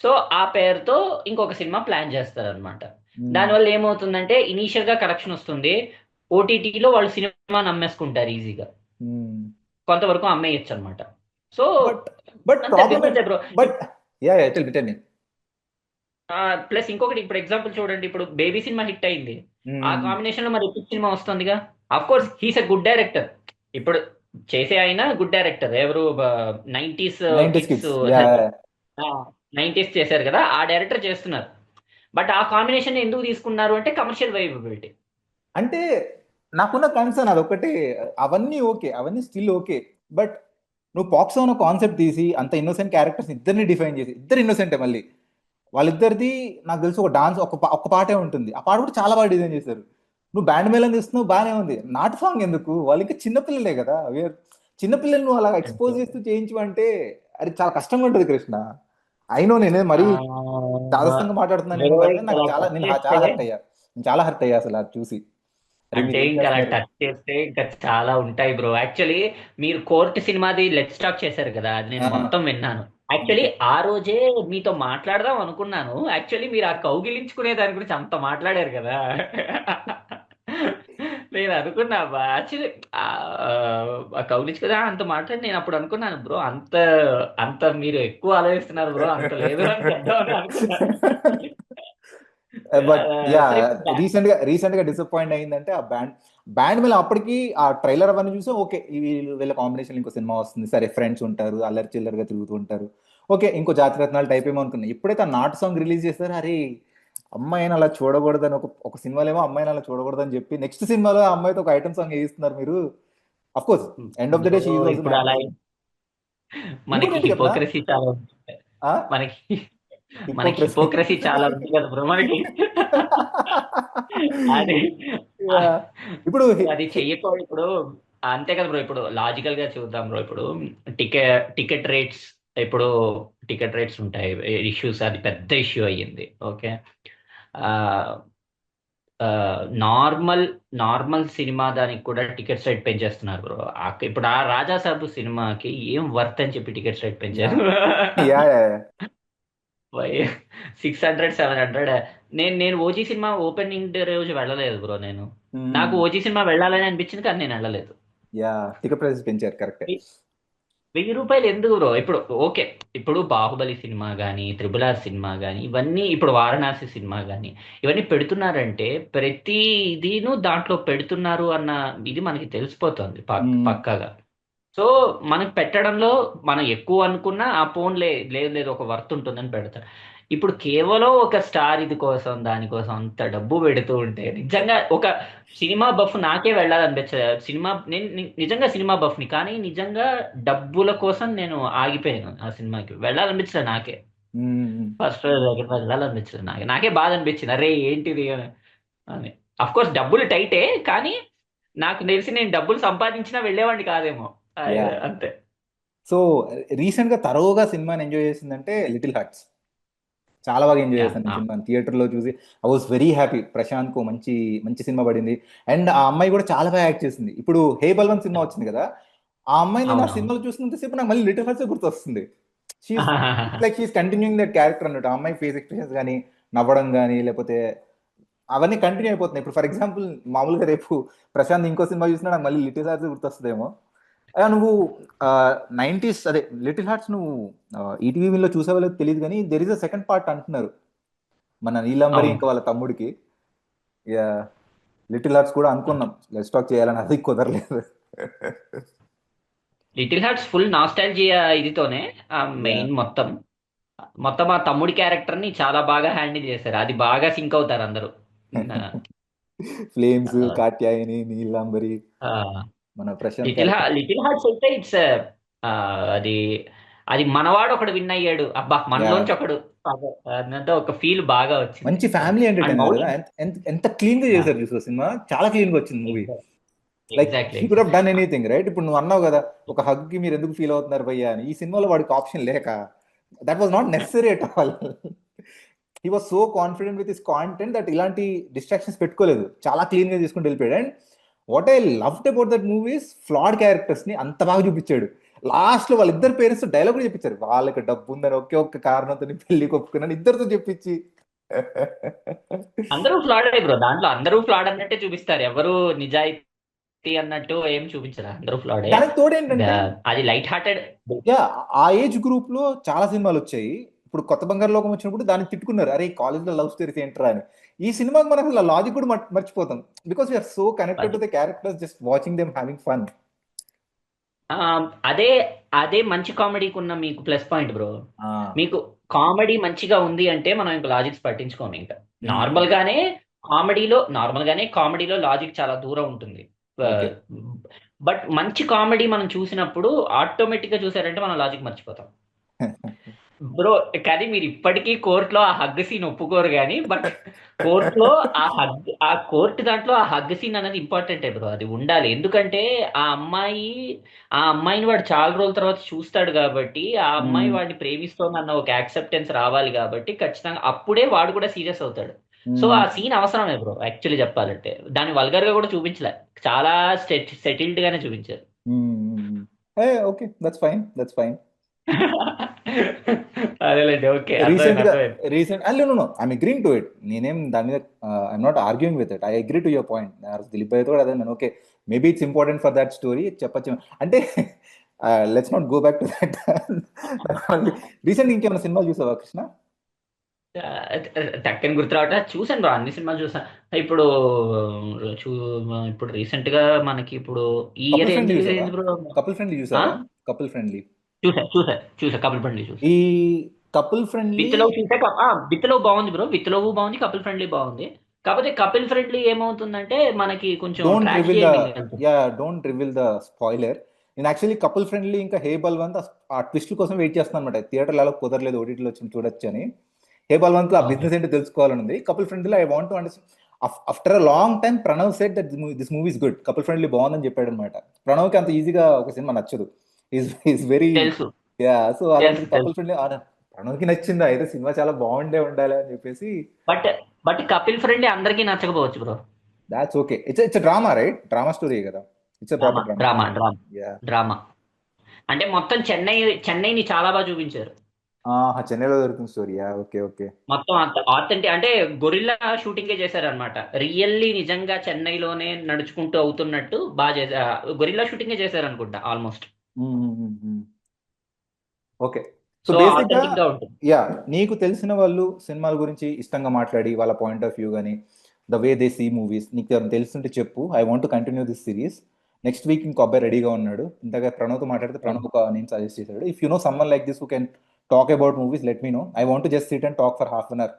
సో ఆ పేరుతో ఇంకొక సినిమా ప్లాన్ చేస్తారు అనమాట. దానివల్ల ఏమవుతుందంటే ఇనీషియల్ గా కలెక్షన్ వస్తుంది, ఓటీటీలో వాళ్ళు సినిమా నమ్మేసుకుంటారు ఈజీగా, కొంతవరకు అమ్మేయచ్చు అనమాట. సో
బట్ బట్
అంతే,
problem
business bro.
But yeah tell me.
Plus ఇంకొకటి, ఇప్పుడు ఎగ్జాంపుల్ చూడండి, ఇప్పుడు బేబీ సినిమా హిట్ అయింది, ఆ కాంబినేషన్ లో మరి ఎపిక్ సినిమా వస్తుందిగా. Of course he's a good director. ఇప్పుడు చేసే ఆయన గుడ్ డైరెక్టర్. ఎవరు 90s
90s
kids,
kids, yeah.
90s చేశారు కదా, ఆ డైరెక్టర్ చేస్తున్నారు. బట్ ఆ కాంబినేషన్ ఎందుకు తీసుకున్నారు అంటే కమర్షియల్ వైబిలిటీ.
అంటే నాకున్న కన్సర్న్ అదొకటి. అవన్నీ ఓకే, అవన్నీ స్టిల్ ఓకే. బట్ నువ్వు పాక్సో అన్న కాన్సెప్ట్ తీసి అంత ఇన్నోసెంట్ క్యారెక్టర్స్ ఇద్దరిని డిఫైన్ చేసి, ఇద్దరు ఇన్నోసెంటే మళ్ళీ. వాళ్ళిద్దరిది నాకు తెలిసి ఒక డాన్స్ ఒక పాటే ఉంటుంది. ఆ పాట కూడా చాలా బాగా డిజైన్ చేశారు. నువ్వు బ్యాండ్ మేళం తీస్తున్నావు బాగానే ఉంది, నాట్ సాంగ్ ఎందుకు? వాళ్ళు ఇంకా చిన్నపిల్లలే కదా. చిన్నపిల్లలు నువ్వు అలా ఎక్స్పోజ్ చేస్తూ చేయించు అంటే అది చాలా కష్టంగా ఉంటుంది కృష్ణ. అయినో నేనే మరీ
ఆ,
చాదస్తంగా మాట్లాడుతున్నానేమో
బ్రో
కానీ
ఇంకా
నాకు
అలా
చాలా
టచ్
నేను
చేస్తే,
చాలా హర్ట్ అయ్యా. నేను చాలా హర్ట్ అయ్యా అసలు అది చూసి. అరే
అంటే
మీరు ఏం
ఇంకా అలా
చేస్తున్నారు.
టచ్ చేస్తే ఇంకా చాలా ఉంటాయి బ్రో. యాక్చువల్లీ మీరు కోర్ట్ సినిమాది లెట్స్ టాక్ చేశారు కదా, అది నేను మొత్తం విన్నాను. Actually
okay.
ఆ రోజే మీతో మాట్లాడదాం అనుకున్నాను. యాక్చువల్లీ మీరు ఆ కౌగిలించుకునే దాని గురించి అంత మాట్లాడారు కదా. నేను అనుకున్నా యాక్చువల్లీ ఆ కౌగిలించుకుదా అంత మాట్లాడి నేను అప్పుడు అనుకున్నాను బ్రో, అంత అంత మీరు ఎక్కువ ఆలోచిస్తున్నారు బ్రో, అంత లేదు అని చెప్దామని అనుకున్నాను.
బట్ యా,
సరే ఇప్పుడు
రీసెంట్ గా డిసప్పాయింట్ అయిందంటే ఆ బ్యాండ్ మీద అప్పటికి ఆ ట్రైలర్ అవన్నీ చూసి ఓకే వీళ్ళ కాంబినేషన్ ఇంకో సినిమా వస్తుంది, సరే ఫ్రెండ్స్ ఉంటారు అల్లరి చిల్లరగా తిరుగుతూ ఉంటారు, ఓకే ఇంకో జాతిరత్నాలు టైప్ ఏమో అనుకున్నా. ఎప్పుడైతే ఆ నాటు సాంగ్ రిలీజ్ చేస్తారో అరే అమ్మాయిని అలా చూడకూడదని ఒక సినిమాలో ఏమో అమ్మాయిని అలా చూడకూడదని చెప్పి నెక్స్ట్ సినిమాలో ఆ అమ్మాయితో ఒక ఐటమ్ సాంగ్ వేయిస్తున్నారు మీరు. Of course end of the day she is also
ఇప్పుడు అలా
మ్యాటర్. ఇంకోటి
మనకి
ఏంటి చెప్పనా,
హిపోక్రసీ చాలా ఉంది. మనకి మనకి
హిపోక్రసీ.
హిపోక్రసీ చాలా ఉంది కదా బ్రో మనకి. అది
ఇప్పుడు
అది చెయ్యకూడదు ఇప్పుడు. అంతే కదా బ్రో, ఇప్పుడు లాజికల్ గా చూద్దాం బ్రో. ఇప్పుడు టికెట్ రేట్స్, ఇప్పుడు టికెట్ రేట్స్ ఉంటాయి, ఇష్యూస్, అది పెద్ద ఇష్యూ అయ్యింది. ఓకే. ఆ నార్మల్ నార్మల్ సినిమా దానికి కూడా టికెట్స్ రేట్ పెంచేస్తున్నారు బ్రో. ఇప్పుడు ఆ రాజాసాబు సినిమాకి ఏం వర్త్ అని చెప్పి టికెట్స్ రేట్
యా
పెంచారు.
Yeah yeah
600 700. నేను ఓజీ సినిమా ఓపెనింగ్ డే రోజు వెళ్ళలేదు బ్రో. నాకు ఓజీ సినిమా వెళ్ళాలని అనిపించింది కానీ నేను వెళ్ళలేదు.
యా టికెట్ ప్రైసెస్ పెంచారు కరెక్టే.
1000 రూపాయలు ఎందుకు బ్రో? ఇప్పుడు ఓకే, ఇప్పుడు బాహుబలి సినిమా కానీ, త్రిబుల్ ఆర్ సినిమా కానీ, ఇవన్నీ ఇప్పుడు వారణాసి సినిమా కానీ, ఇవన్నీ పెడుతున్నారంటే ప్రతి ఇదిను దాంట్లో పెడుతున్నారు అన్న ఇది మనకి తెలిసిపోతుంది పక్కాగా. సో మనకి పెట్టడంలో మనం ఎక్కువ అనుకున్నా ఆ ఫోన్ లేదు లేదు ఒక వర్త్ ఉంటుందని పెడతారు. ఇప్పుడు కేవలం ఒక స్టార్ ఇది కోసం దానికోసం అంత డబ్బు పెడుతూ ఉంటే నిజంగా ఒక సినిమా బఫ్ నాకే వెళ్ళాలనిపించదు. నేను నిజంగా సినిమా బఫ్ని, కానీ నిజంగా డబ్బుల కోసం నేను ఆగిపోయాను. ఆ సినిమాకి వెళ్ళాలనిపించలేదు నాకే. ఫస్ట్ రోజు దగ్గర వెళ్ళాలనిపించలేదు నాకే బాధ అనిపించింది, అరే ఏంటిది అని. అఫ్ కోర్స్ డబ్బులు టైటే, కానీ నాకు తెలిసి నేను డబ్బులు సంపాదించినా వెళ్ళేవాడిని కాదేమో.
యా
అంతే.
సో రీసెంట్ గా తరోగా సినిమాని ఎంజాయ్ చేసిందంటే లిటిల్ హార్ట్స్. చాలా బాగా ఎంజాయ్
యా,
చేశాను నేను సినిమాని థియేటర్లో చూసి. I was very happy. Prashanth కు మంచి మంచి సినిమా పడింది. అండ్ ఆ అమ్మాయి కూడా చాలా బాగా యాక్ట్ చేసింది. ఇప్పుడు హే బల్వన్ సినిమా వచ్చింది కదా, ఆ అమ్మాయి నేను ఆ
అవునవును.
సినిమాలో చూసినంతసేపు నాకు మళ్ళీ లిటిల్ హార్ట్స్ గుర్తొస్తుంది. She's it's like she's continuing that character అన్నట్టు. ఆ అమ్మాయి ఫేస్ ఎక్స్ప్రెషన్స్ కానీ, నవ్వడం కానీ, లేకపోతే అవన్నీ కంటిన్యూ అయిపోతున్నాయి. ఇప్పుడు ఫర్ ఎగ్జాంపుల్ మామూలుగా రేపు ప్రశాంత్ ఇంకో సినిమా చూసినా నాకు మళ్ళీ లిటిల్ హార్ట్స్ గుర్తొస్తుందేమో. నువ్వు నైన్టీస్ అదే లిటిల్ హార్ట్స్ నువ్వు ఈటీవీలో చూసావో లేదో తెలియదు కానీ there is a second part అంటున్నారు మన నీలంబరి
అవును.
ఇంకా వాళ్ళ తమ్ముడికి. ఇక లిటిల్ హార్ట్స్ కూడా అనుకున్నాం లెట్స్ టాక్ చేయాలని, అది కుదరలేదు.
లిటిల్ హార్ట్స్ ఫుల్ నాస్టాల్జియా ఇదితోనే ఆ
యా
మెయిన్ మొత్తం మొత్తం ఆ తమ్ముడి క్యారెక్టర్ ని చాలా బాగా హ్యాండిల్ చేశారు. అది బాగా సింక్ అవుతారు అందరూ.
ఫ్లేమ్స్, కాత్యాయని, నీలంబరి,
ఆ,
మన ప్రశాంత్ క్యారెక్టర్.
లిటిల్ హార్ట్స్ అయితే ఇట్స్ అది అది మనవాడు ఒకడు విన్ అయ్యాడు, అబ్బా
యా
మనలోంచి ఒకడు అదంతా ఒక ఫీల్ బాగా వచ్చింది.
మంచి ఫ్యామిలీ
అండ్
ఎంటర్టైనర్ కదా.
మౌలి.
ఎంత క్లీన్ గా చేశారు చూసుకో సినిమా, చాలా క్లీన్ గా వచ్చింది movie. Like
exactly
he could have
exactly.
Done anything right. ఇప్పుడు నువ్వు అన్నావు కదా ఒక హగ్ కి మీరు ఎందుకు ఫీల్ అవుతున్నారు భయ్యా అని. ఈ సినిమాలో వాడికి ఆప్షన్ లేక that was not necessary at all. He was so confident with his content that ఇలాంటి డిస్ట్రాక్షన్స్ పెట్టుకోలేదు, చాలా క్లీన్ గా తీసుకుంటూ వెళ్ళిపోయాడు. And what I loved about that movies ఫ్లాడ్ characters ని అంత బాగా చూపించాడు. లాస్ట్ లో వాళ్ళిద్దరు పేరెంట్స్ డైలాగ్ కూడా చెప్పించారు, వాళ్ళకి డబ్బు ఉందని ఒకే ఒక్క కారణంతో పెళ్లి ఒప్పుకున్నాను ఇద్దరితో చెప్పించి.
అందరూ ఫ్లాడే బ్రో, దాంట్లో అందరూ ఫ్లాడ్ అన్నట్టే చూపిస్తారు, ఎవరు నిజాయితీ అన్నట్టు ఏం చూపించరు, అందరూ ఫ్లాడే.
దానికి తోడు ఏంటంటే
అది లైట్ హార్టెడ్.
యా ఆ ఏజ్ గ్రూప్ లో చాలా సినిమాలు వచ్చాయి. ఇప్పుడు కొత్త బంగారు లోకం వచ్చినప్పుడు దాన్ని తిట్టుకున్నారు, అరే కాలేజ్ లో లవ్ స్టోరీస్ ఏంట్రా అని. ఈ సినిమాకి మనం అసలు లాజిక్ కూడా మర్చిపోతాం, because we're so connected to the characters, just watching them having fun.
అదే అదే మంచి కామెడీకి ఉన్న మీకు ప్లస్ పాయింట్ బ్రో. మీకు కామెడీ మంచిగా ఉంది అంటే మనం ఇంకా లాజిక్స్ పట్టించుకోము ఇంకా. నార్మల్ గానే కామెడీలో లాజిక్ చాలా దూరం ఉంటుంది.
ఓకే.
బట్ మంచి కామెడీ మనం చూసినప్పుడు ఆటోమేటిక్ గా చూసారంటే మనం లాజిక్ మర్చిపోతాం. బ్రో, కానీ మీరు ఇప్పటికీ కోర్టులో ఆ హగ్ సీన్ ఒప్పుకోరు కానీ, బట్ కోర్టులో ఆ కోర్టు దాంట్లో ఆ హగ్ సీన్ అనేది ఇంపార్టెంటే బ్రో, అది ఉండాలి. ఎందుకంటే ఆ అమ్మాయి ఆ అమ్మాయిని వాడు చాలా రోజుల తర్వాత చూస్తాడు కాబట్టి, ఆ అమ్మాయి
మ్మ్.
వాడిని ప్రేమిస్తోందన్న ఒక యాక్సెప్టెన్స్ రావాలి కాబట్టి ఖచ్చితంగా అప్పుడే వాడు కూడా సీరియస్ అవుతాడు. సో ఆ
మ్మ్.
సీన్ అవసరమే బ్రో, యాక్చువల్లీ చెప్పాలంటే. దాన్ని వల్గర్ గా కూడా చూపించలే, చాలా సెటిల్డ్ గానే చూపించారు.
మ్మ్. ఏ okay, that's fine, that's fine.
అదేలేండి, ఓకే, అర్థమైంది
రీసెంట్ గా
అర్థమైంది.
Recent no I'm agreeing to it. నేనేం దాని మీద I'm not arguing with it. I agree to your point. Dilip భాయ్ కూడా అదే నేను okay, maybe it's important for that story చెప్పచ్చు అంటే. Let's not go back to that. Recent ఇంకేమైనా సినిమాలు చూసావా కృష్ణ?
టక్కని గుర్తు రావట్లే. చూసాను బ్రో, అన్ని సినిమాలు చూసాను. ఇప్పుడు చూ ఇప్పుడు రీసెంట్ గా మనకి ఇప్పుడు ఈ
కపుల్
ఇయర్ ఏం
ఫ్రెండ్లీ
రిలీజ్
చూసావా?
అయింది బ్రో?
కపుల్ ఫ్రెండ్లీ
ఆ?
చూసావా? Couple friendly.
చూసా కపుల్ ఫ్రెండ్లీ చూసా.
ఈ కపుల్ ఫ్రెండ్లీ.
విత్ లవ్ చూసా. విత్ లవ్ బాగుంది బ్రో, విత్ లవ్ బాగుంది, కపుల్ ఫ్రెండ్లీ బాగుంది. కాకపోతే కపుల్ ఫ్రెండ్లీ ఏమవుతుందంటే మనకి కొంచెం
don't
tragedy
reveal the
ending వెళ్తుంది.
Yeah don't reveal the spoiler. నేను యాక్చువల్లీ కపుల్ ఫ్రెండ్లీ ఇంకా హే బల్వంత్ ఆ ట్విస్ట్ కోసం వెయిట్ చేస్తాను అనమాట. థియేటర్లలో కుదరలేదు, ఓటీటీలో వచ్చి చూడొచ్చు అని. హే బల్వంత్ ఆ
ఓకే.
బిజినెస్ ఏంటో తెలుసుకోవాలని ఉంది. Couple friendly I want to understand. After a long time Pranav said that this movie is good, couple friendly బాగుందని చెప్పాడు అనమాట. ప్రణవ్కి అంత ఈజీగా ఒక సినిమా నచ్చదు. ఈస్ వెరీ
తెలుసు
యా. సో
తెలుసు
అలాంటిది కపుల్
తెలుసు.
ఫ్రెండ్లీ ప్రణవ్కి నచ్చిందా అయితే సినిమా చాలా బాగుండే ఉండాలి అని చెప్పేసి.
బట్ బట్ కపిల్ ఫ్రెండ్లీ అందరికీ నచ్చకపోవచ్చు bro.
That's okay. It's drama right, drama story కదా. It's
drama
proper drama.
Drama drama
yeah.
Drama. అంటే మొత్తం చెన్నైని చాలా బాగా చూపించారు.
ఆహా, చెన్నైలో దొరుకుతున్న స్టోరీయా? Okay okay.
మొత్తం అంత ఆథెంటిక్, అంటే గొరిల్లా షూటింగే చేశారనమాట. రియల్లీ నిజంగా చెన్నైలోనే నడుచుకుంటూ అవుతున్నట్టు బాగా చేశారు. గొరిల్లా షూటింగే చేశారు అనుకుంటా almost.
Okay. So
so
basic గా
ఆథెంటిక్ గా ఉంటుంది.
యా, నీకు తెలిసిన వాళ్ళు సినిమాల గురించి ఇష్టంగా మాట్లాడి వాళ్ళ పాయింట్ ఆఫ్ వ్యూ కానీ the way they see movies నీకు ఏమైనా తెలుస్తుంటే చెప్పు. I want to continue this series. Next week ఇంకో అబ్బాయి రెడీగా ఉన్నాడు. ఇంతగా ప్రణవ్తో మాట్లాడితే ప్రణవ్ ఒక నేను సజెస్ట్ చేశాడు. If you know someone like this who can talk about movies let me know. I want just sit and talk for half an hour.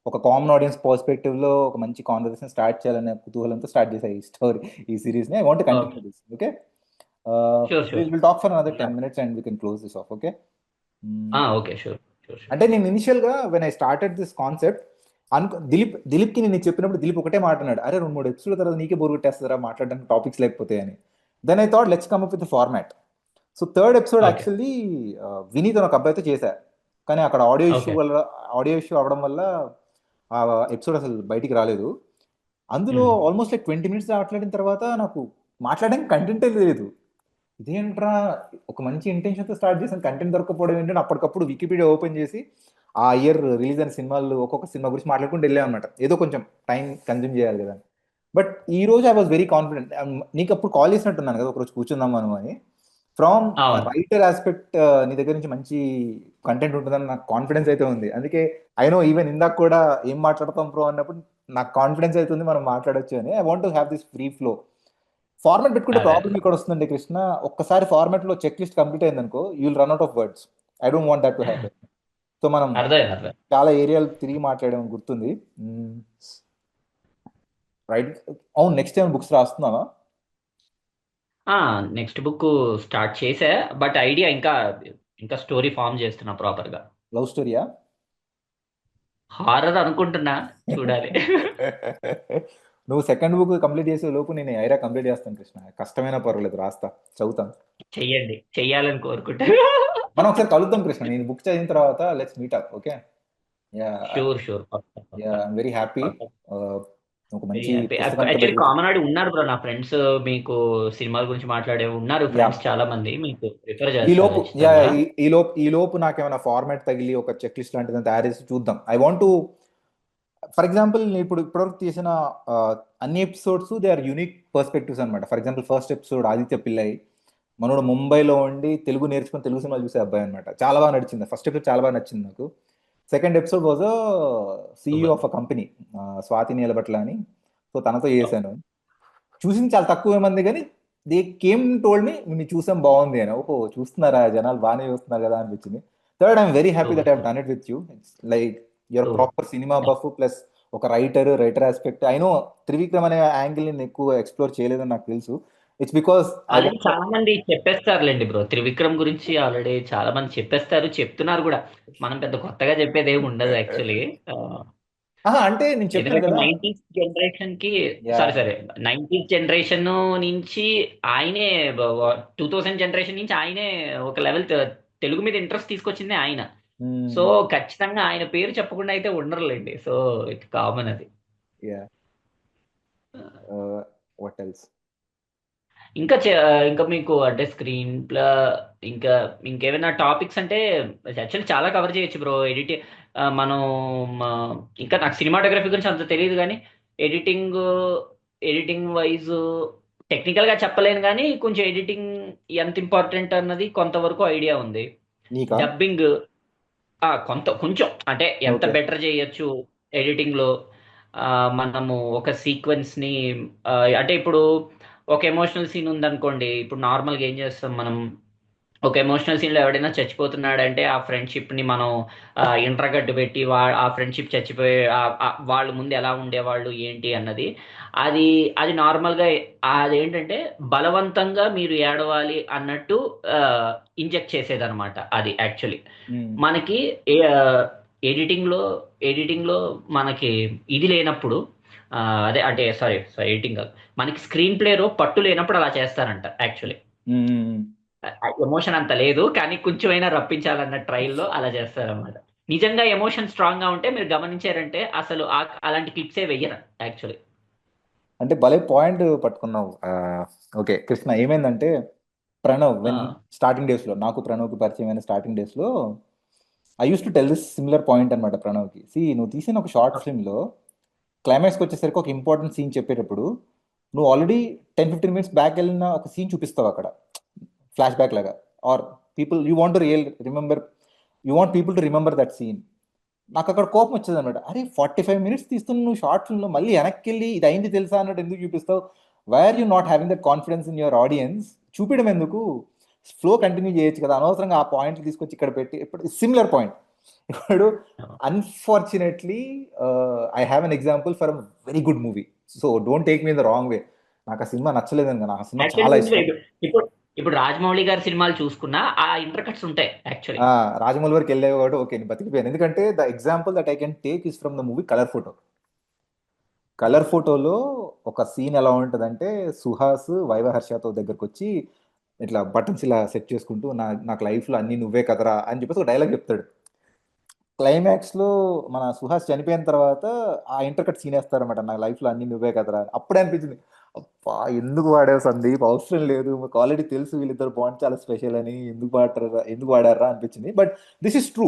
ఒక కామన్ ఆడియన్స్ పర్స్పెక్టివ్ లో ఒక మంచి కాన్వర్సేషన్ స్టార్ట్ చేయాలనే కుతూహలంతో స్టార్ట్ చేశాయి ఈ story, ఈ series ని. I want
okay.
Continue this. Okay.
Sure sure.
Will talk for another 10 minutes and we can close this of. Okay.
Okay, sure sure sure.
అంటే నేను ఇనిషియల్ గా when I started this concept Dilip కి నేను చెప్పినప్పుడు దిలీప్ ఒకటే మాట్లాడాడు, అరే 2-3 ఎపిసోడ్ తర్వాత నీకే బోర్ కొట్టేస్తారా మాట్లాడడానికి టాపిక్స్ లేకపోతే అని. Then I thought let's come up with format. So third episode
okay.
Actually Vineeth అని ఒక అబ్బాయితో చేశా. కానీ అక్కడ
ఓకే.
ఆడియో ఇష్యూ అవడం వల్ల ఆ ఎపిసోడ్ అసలు బయటికి రాలేదు. అందులో ఆల్మోస్ట్ లైక్ 20 minutes మాట్లాడిన తర్వాత నాకు మాట్లాడడానికి కంటెంటే లేదు. ఇదేంట్రా, ఒక మంచి ఇంటెన్షన్ తో స్టార్ట్ చేసిన కంటెంట్ దొరకపోవడం ఏంటంటే అప్పటికప్పుడు వికీపీడియా ఓపెన్ చేసి ఆ ఇయర్ రిలీజ్ అయిన సినిమాలు ఒక్కొక్క సినిమా గురించి మాట్లాడుకుంటూ వెళ్ళాం అనమాట. ఏదో కొంచెం టైం కన్జ్యూమ్ చేయాలి కదా. బట్ ఈ రోజు ఐ వాజ్ వెరీ కాన్ఫిడెంట్. నీకు అప్పుడు కాల్ చేసినట్టున్నాను కదా ఒకరోజు కూర్చుందాం మనం అని. ఫ్రమ్
అవును.
రైటర్ ఆస్పెక్ట్ నీ దగ్గర నుంచి మంచి కంటెంట్ ఉంటుందని నాకు కాన్ఫిడెన్స్ అయితే ఉంది. అందుకే ఐ నో ఈవెన్ ఇందాక కూడా ఏం మాట్లాడతాం ప్రో అన్నప్పుడు నాకు కాన్ఫిడెన్స్ అవుతుంది మనం మాట్లాడొచ్చు అని. I want to have this free flow. Format పెట్టుకుంటే
అదే
ప్రాబ్లం ఇక్కడ వస్తుందండి కృష్ణ. ఒక్కసారి ఫార్మాట్ లో చెక్ లిస్ట్ కంప్లీట్ అయింది అనుకో, you will run out of words. I don't want that to happen. So మనం
అర్థమైంది అర్థమైంది.
చాలా ఏరియాలు తిరిగి మాట్లాడడం గుర్తుంది. రైట్. అవును, నెక్స్ట్ టైం బుక్స్ రాస్తున్నావా?
నెక్స్ట్ బుక్ స్టార్ట్ చేసా, బట్ ఐడియా ఇంకా ఇంకా స్టోరీ ఫామ్ చేస్తున్నా ప్రాపర్ గా.
లవ్ స్టోరీయా?
హారర్ అనుకుంటున్నా, చూడాలి.
నువ్వు సెకండ్ బుక్ కంప్లీట్ చేసే లోపు నేను ఐరా కంప్లీట్ చేస్తాను కృష్ణ. కష్టమైనా పర్వాలేదు, రాస్తా, చదువుతాను.
చెయ్యండి, చెయ్యాలని కోరుకుంటా.
మనం ఒకసారి కలుద్దాం కృష్ణ. నేను బుక్ చదివిన తర్వాత let's meet up. Okay. Yeah.
Sure sure.
Yeah, I'm very happy. ఒక
వెరీ
మంచి
హ్యాపీ.
పుస్తకంతో
యాక్చువల్లీ
బయటకు.
కామన్ ఆడి ఉన్నారు బ్రో నా ఫ్రెండ్స్, మీకు సినిమాల గురించి మాట్లాడే ఉన్నారు
యా.
ఫ్రెండ్స్ చాలా మంది, మీకు ప్రిఫర్
ఈ
చేస్తారు
లోపు యా
ఖచ్చితంగా.
ఈ లోపు నాకేమైనా ఫార్మాట్ తగిలి ఒక చెక్ లిస్ట్ లాంటిది తయారు చేసి చూద్దాం. I want to for example ఇప్పటివరకు తీసిన ఆ, అన్ని episodes they are unique perspectives అనమాట. For example first episode Aditya Pillai, మనోడు ముంబైలో ఉండి తెలుగు నేర్చుకుని తెలుగు సినిమాలు చూసే అబ్బాయి అనమాట. చాలా బాగా నడిచింది ఫస్ట్ ఎపిసోడ్, చాలా బాగా నచ్చింది నాకు. Second episode was CEO
super.
Of a company, Swathi Neelabatla అని. సో తనతో చేశాను. చూసింది చాలా తక్కువ మంది కానీ దే కేమ్ టోల్డ్ మీ మీరు చూసాం బాగుంది అని. ఓహో, చూస్తున్నారా జనాలు బాగానే చూస్తున్నారు కదా అనిపించింది. Third, I'm very happy that
super.
I have done it with you. It's like your
super.
Proper cinema buff plus ఒక writer aspect. I know Trivikram అనే యాంగిల్ నేను ఎక్కువ ఎక్స్ప్లోర్ చేయలేదని నాకు తెలుసు. It's because I
already
want.
చాలా మంది చెప్పేస్తారులేండి bro, Trivikram గురించి ఆల్రెడీ చాలా మంది చెప్పేస్తారు, చెప్తున్నారు కూడా. మనం పెద్ద కొత్తగా చెప్పేది ఏమి ఉండదు యాక్చువల్లీ.
అంటే నేను చెప్పాను
ఎందుకంటే
కదా.
90s జనరేషన్ కి,
yeah.
Sorry sorry 90s generation నుంచి ఆయనే, 2000 జనరేషన్ నుంచి ఆయనే ఒక లెవెల్ తెలుగు మీద ఇంట్రెస్ట్ తీసుకొచ్చింది ఆయన. సో ఖచ్చితంగా ఆయన పేరు చెప్పకుండా అయితే ఉండరులేండి. సో ఇట్ కామన్ అది.
యా. What else?
ఇంకా ఇంకా మీకు అంటే స్క్రీన్ ప్లే, ఇంకా ఇంకేమైనా టాపిక్స్ అంటే యాక్చువల్లీ చాలా కవర్ చేయొచ్చు బ్రో. మనం ఆ, ఇంకా నాకు సినిమాటోగ్రఫీ గురించి అంత తెలియదు కానీ, ఎడిటింగ్ ఎడిటింగ్ వైజ్ టెక్నికల్ గా చెప్పలేను కానీ, కొంచెం ఎడిటింగ్ ఎంత ఇంపార్టెంట్ అన్నది కొంతవరకు ఐడియా ఉంది.
నీకా?
డబ్బింగ్ కొంత కొంచెం అంటే ఎంత
ఓకే.
బెటర్ చేయొచ్చు ఎడిటింగ్ లో. ఆ, మనము ఒక సీక్వెన్స్ ని, అంటే ఇప్పుడు ఒక ఎమోషనల్ సీన్ ఉందనుకోండి, ఇప్పుడు నార్మల్గా ఏం చేస్తాం మనం, ఒక ఎమోషనల్ సీన్ లో ఎవడైనా చచ్చిపోతున్నాడంటే ఆ ఫ్రెండ్షిప్ ని మనం ఇంట్రగట్టు పెట్టి ఆ ఫ్రెండ్షిప్ చచ్చిపోయే వాళ్ళ ముందు ఎలా ఉండేవాళ్ళు ఏంటి అన్నది, అది అది నార్మల్ గా అదేంటంటే బలవంతంగా మీరు ఏడవాలి అన్నట్టు ఇంజెక్ట్ చేసేదన్నమాట అది యాక్చువల్లీ. మనకి ఎడిటింగ్ లో ఎడిటింగ్ లో మనకి ఇది లేనప్పుడు, ఆ, అదే అంటే సారీ సారీ ఎడిటింగ్ కాదు, మనకి స్క్రీన్ ప్లేలో పట్టు లేనప్పుడు అలా చేస్తారంట యాక్చువల్లీ. ఎమోషన్ అంత లేదు కానీ కొంచెమైనా రప్పించాలన్న ట్రైల్లో అలా చేస్తారన్నమాట. నిజంగా ఎమోషన్ స్ట్రాంగ్ గా ఉంటే మీరు గమనించారంటే అసలు అలాంటి క్లిప్సే వెయ్యరు యాక్చువల్లీ.
అంటే భలే పాయింట్ పట్టుకున్నావు. ఓకే కృష్ణ, ఏమైందంటే ప్రణవ్ వెన్ స్టార్టింగ్ డేస్ లో, నాకు ప్రణవ్కి పరిచయం అయిన స్టార్టింగ్ డేస్ లో I use to tell this similar point అనమాట ప్రణవ్కి. సి, నువ్వు తీసిన ఒక షార్ట్ ఫిల్మ్ లో క్లైమాక్స్కి వచ్చేసరికి ఒక ఇంపార్టెంట్ సీన్ చెప్పేటప్పుడు నువ్వు ఆల్రెడీ 10-15 మినిట్స్ బ్యాక్ వెళ్ళిన ఒక సీన్ చూపిస్తావు అక్కడ, ఫ్లాష్ బ్యాక్ లాగా. Are people you want to remember, you want people to remember that scene. నాకు అక్కడ కోపం వచ్చేది అనమాట. అరే 45 మినిట్స్ తీస్తున్న నువ్వు షార్ట్ ఫిల్మ్ లో మళ్ళీ వెనక్కి వెళ్ళి ఇది అయింది తెలుసా అన్నట్టు ఎందుకు చూపిస్తావు? Why are you not having that confidence in your audience? చూపించడం ఎందుకు? ఫ్లో కంటిన్యూ చేయొచ్చు కదా, అనవసరంగా ఆ పాయింట్లు తీసుకొచ్చి ఇక్కడ పెట్టి. ఇప్పుడు సిమిలర్ పాయింట్ ఇప్పుడు unfortunately I have an example for very good movie. So don't take me the wrong way. నాకు ఆ సినిమా నచ్చలేదని, నాకు ఆ సినిమా చాలా ఇష్టం.
ఇప్పుడు ఇప్పుడు రాజమౌళి గారి సినిమాలు చూసుకున్నా ఆ ఇంటర్ కట్స్ ఉంటాయి యాక్చువల్లీ.
రాజమౌళి వరకు వెళ్ళేవాడు, ఓకే నేను బతికిపోయాను. ఎందుకంటే the example that I can take is from the movie colour photo. Colour ఫోటోలో ఒక సీన్ ఎలా ఉంటుందంటే, సుహాస్ వైవహర్షతో దగ్గరకు వచ్చి ఇట్లా బటన్స్ ఇలా సెట్ చేసుకుంటూ నాకు లైఫ్లో అన్ని నువ్వే కదరా అని చెప్పేసి ఒక డైలాగ్ చెప్తాడు. క్లైమాక్స్లో మన సుహాస్ చనిపోయిన తర్వాత ఆ ఇంటర్ కట్ సీన్ వేస్తారనమాట, నా లైఫ్లో అన్ని నువ్వే కదరా అని. అప్పుడే అనిపించింది, అబ్బా ఎందుకు వాడావు సందీప్, అవసరం లేదు, మాకు ఆల్రెడీ తెలుసు వీళ్ళిద్దరు బాండ్ చాలా స్పెషల్ అని, ఎందుకు వాడారా అనిపించింది. But this is true.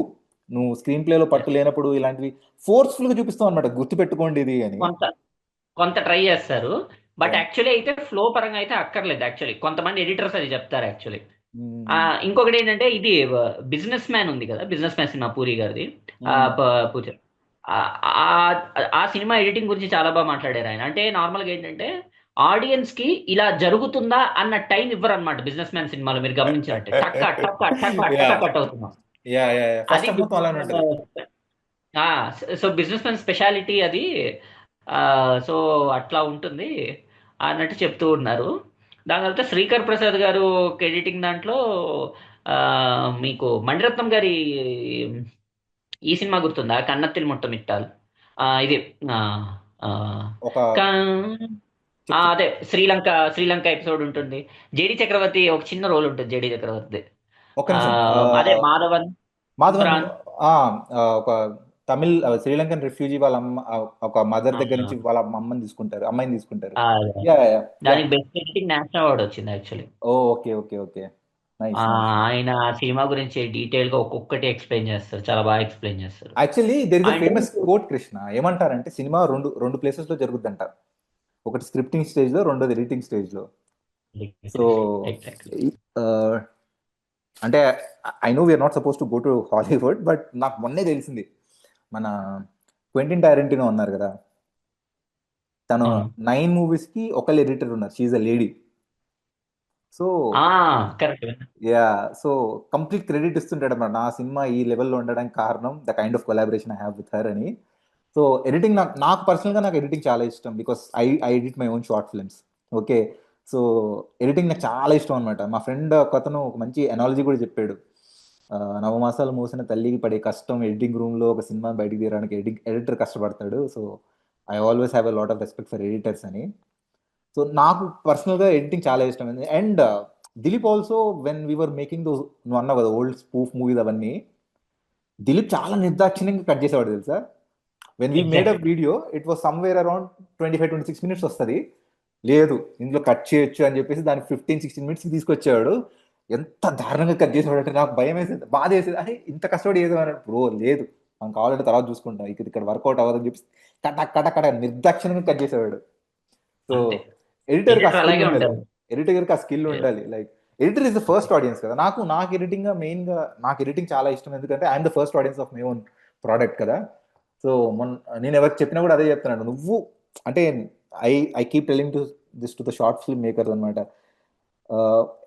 నువ్వు స్క్రీన్ ప్లేలో పట్టు లేనప్పుడు ఇలాంటివి ఫోర్స్ఫుల్గా చూపిస్తావు అనమాట, గుర్తు పెట్టుకోండి ఇది అని.
కొంత కొంత ట్రై చేస్తారు, బట్
Yeah.
యాక్చువల్లీ అయితే ఫ్లో పరంగా అయితే అక్కర్లేదు యాక్చువల్లీ. కొంతమంది ఎడిటర్స్ అది చెప్తారు యాక్చువల్లీ.
Mm.
ఇంకొకటి ఏంటంటే ఇది బిజినెస్ మ్యాన్ ఉంది కదా, బిజినెస్ మ్యాన్ సినిమా పూరి గారిది. ఆ,
Mm.
పూజ, ఆ ఆ సినిమా ఎడిటింగ్ గురించి చాలా బాగా మాట్లాడారు ఆయన. అంటే నార్మల్గా ఏంటంటే ఆడియన్స్ కి ఇలా జరుగుతుందా అన్న టైం ఇవ్వరు అనమాట బిజినెస్ మ్యాన్ సినిమాలో. మీరు గమనించినట్టే టక్క టక్క టక్క టక్క
Yeah.
కట్ అవుతున్నాం.
Yeah, yeah, yeah. ఫస్ట్
అది
హాఫ్ మొత్తం
బిజినెస్
అలానే
మ్యాన్.
ఉంటది.
సో బిజినెస్ మ్యాన్ స్పెషాలిటీ అది. సో అట్లా ఉంటుంది అన్నట్టు చెప్తూ ఉన్నారు. దాని తర్వాత శ్రీకర్ ప్రసాద్ గారు ఎడిటింగ్ దాంట్లో, ఆ, మీకు మణిరత్నం గారి ఈ సినిమా గుర్తుందా, కన్నత్తిల్ ముట్టమిట్టాల్. ఇది ఆ, ఆ,
ఒక
కా-
చెప్పు.
అదే శ్రీలంక, శ్రీలంక ఎపిసోడ్ ఉంటుంది. జేడి చక్రవర్తి ఒక చిన్న రోల్ ఉంటుంది, జేడి చక్రవర్తి.
ఒక్క
ఆ,
నిమిషం.
అదే మాధవన్
మాధవన్.
బ్రాన్.
ఆ, ఒక తమిళ్ శ్రీలంకన్ రిఫ్యూజీ వాళ్ళ అమ్మ, ఒక మదర్ దగ్గర నుంచి వాళ్ళ అమ్మని తీసుకుంటారు, అమ్మాయిని తీసుకుంటారు.
అదే.
Yeah, yeah, yeah.
దానికి బెస్ట్ ఎడిటింగ్ నేషనల్ అవార్డు వచ్చింది actually.
Oh, okay, okay, okay. Nice, nice.
ఆయన ఆ సినిమా గురించి డీటెయిల్ గా ఒక్కొక్కటి ఎక్స్ప్లెయిన్ చేస్తారు, చాలా బాగా ఎక్స్ప్లెయిన్ చేస్తారు.
యాక్చువల్లీ దెర్ ఇస్ అ
అంటే
ఫేమస్
మీకు
కోట్ కృష్ణ. ఏమంటారంటే సినిమా రెండు రెండు ప్లేసెస్ లో జరుగుద్దంట. ఒకటి స్క్రిప్టింగ్ స్టేజ్ లో, రెండోది ఎడిటింగ్ స్టేజ్ లో. So
exactly.
అంటే I know we are not suppose to go to Hollywood, but నాకు మొన్నే తెలిసింది, మన క్వెంటిన్ టారెంటినో ఉన్నారు కదా, తను
అవును.
9 మూవీస్ కి ఒకళ్ళు ఎడిటర్ ఉన్నారు, she a lady. So
correct.
Yeah, so complete credit ఇస్తుంటాడు అన్నమాట, నా సినిమా ఈ లెవెల్లో ఉండడానికి కారణం the kind of collaboration I have with her అని. సో ఎడిటింగ్ నాకు పర్సనల్గా నాకు ఎడిటింగ్ చాలా ఇష్టం, because I edit my own short films. Okay, so editing నాకు చాలా ఇష్టం అనమాట. మా ఫ్రెండ్ ఒకతను ఒక మంచి ఎనాలజీ కూడా చెప్పాడు. నవమాసాలు మోసిన తల్లికి పడే కష్టం ఎడిటింగ్ రూమ్లో ఒక సినిమా బయటికి తీయడానికి ఎడిటర్ కష్టపడతాడు. So I always have a lot of respect for editors అని. సో నాకు పర్సనల్గా ఎడిటింగ్ చాలా ఇష్టం. And Dileep also when we are making those, నువ్వు అన్నావు కదా ఓల్డ్ స్పూఫ్ మూవీస్ అవన్నీ, దిలీప్ చాలా నిర్దాక్షిణ్యంగా కట్ చేసేవాడు తెలుసా. When we made a
exactly.
Video it was somewhere around 25-26 minutes వస్తుంది. లేదు ఇందులో కట్ చేయొచ్చు అని చెప్పేసి దాన్ని 15-16 minutes తీసుకొచ్చేవాడు. ఎంత దారుణంగా కట్ చేసేవాడు అంటే నాకు భయం వేసేది, బాధ వేసేది. అరే ఇంత కష్టపడి చేసేవాడు బ్రో, లేదు మనం కావాలంటే తర్వాత చూసుకుంటాం, ఇక్కడ వర్కౌట్ అవ్వదని చెప్పేసి కట కట కట నిర్దాక్షిణంగా కట్ చేసేవాడు. సో
అంతే,
ఎడిటర్కి ఆ
ఎడిటర్
స్కిల్
అలాగే
ఉండాలి,
ఉంటారు.
ఎడిటర్కి ఆ స్కిల్ ఉండాలి. Like editor is the first audience కదా. నాకు ఎడిటింగ్ మెయిన్గా నాకు ఎడిటింగ్ చాలా ఇష్టం, ఎందుకంటే I'm the first audience of my own product కదా. సో నేను ఎవరికి చెప్పినా కూడా అదే చెప్తున్నాను, నువ్వు అంటే I I keep telling to this to the short film makers అనమాట.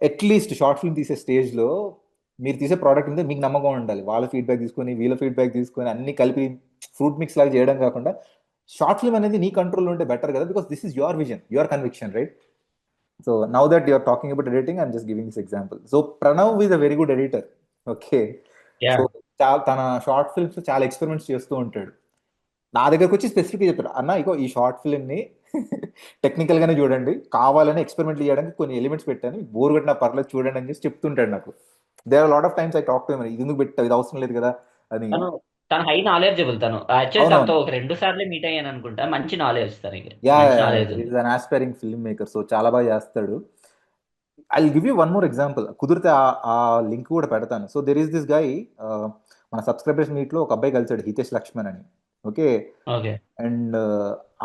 అట్లీస్ట్ షార్ట్ ఫిల్మ్ తీసే స్టేజ్లో మీరు తీసే ప్రోడక్ట్ మీద మీకు నమ్మకం ఉండాలి. వాళ్ళ ఫీడ్బ్యాక్ తీసుకొని వీళ్ళ ఫీడ్బ్యాక్ తీసుకొని అన్ని కలిపి ఫ్రూట్ మిక్స్ లాగా చేయడం కాకుండా షార్ట్ ఫిల్మ్ అనేది నీ కంట్రోల్లో ఉంటే బెటర్ కదా, because this is your vision, your conviction, right? So now that you're talking about editing, I'm just giving this example. So Pranav is a very good editor. Okay,
yeah.
So తన short films చాలా experiments చేస్తూ ఉంటాడు. నా దగ్గరకు వచ్చి స్పెసిఫిక్గా చెప్పాడు, అన్న ఇగో ఈ షార్ట్ ఫిల్మ్ని టెక్నికల్ గానే చూడండి, కావాలని ఎక్స్పెరిమెంట్ చేయడానికి కొన్ని ఎలిమెంట్స్ పెట్టాను, బోర్ కొట్టినా పర్లేదు చూడండి అని చెప్పి చెప్తుంటాడు నాకు. There are lot of times I talk to him, ఇది ఎందుకు పెట్టావు, ఇది అవసరం లేదు కదా అని.
తను తన హై నాలెడ్జబుల్. తను యాక్చువల్లీ తనతో
అవునవును,
ఒక 2 సార్లు మీట్ అయ్యాను అనుకుంటా. మంచి నాలెడ్జ్ తనకి,
యా
మంచి నాలెడ్జ్ ఉంది.
Is an aspiring film maker, so చాలా బాగా చేస్తాడు. I give you one more example, కుదిరితే ఆ లింక్ కూడా పెడతాను. So there is this guy, మన సబ్స్క్రైబర్స్ మీట్ లో ఒక అబ్బాయి కలిసాడు, హితేష్ లక్ష్మణ్ అని. Okay,
okay.
అండ్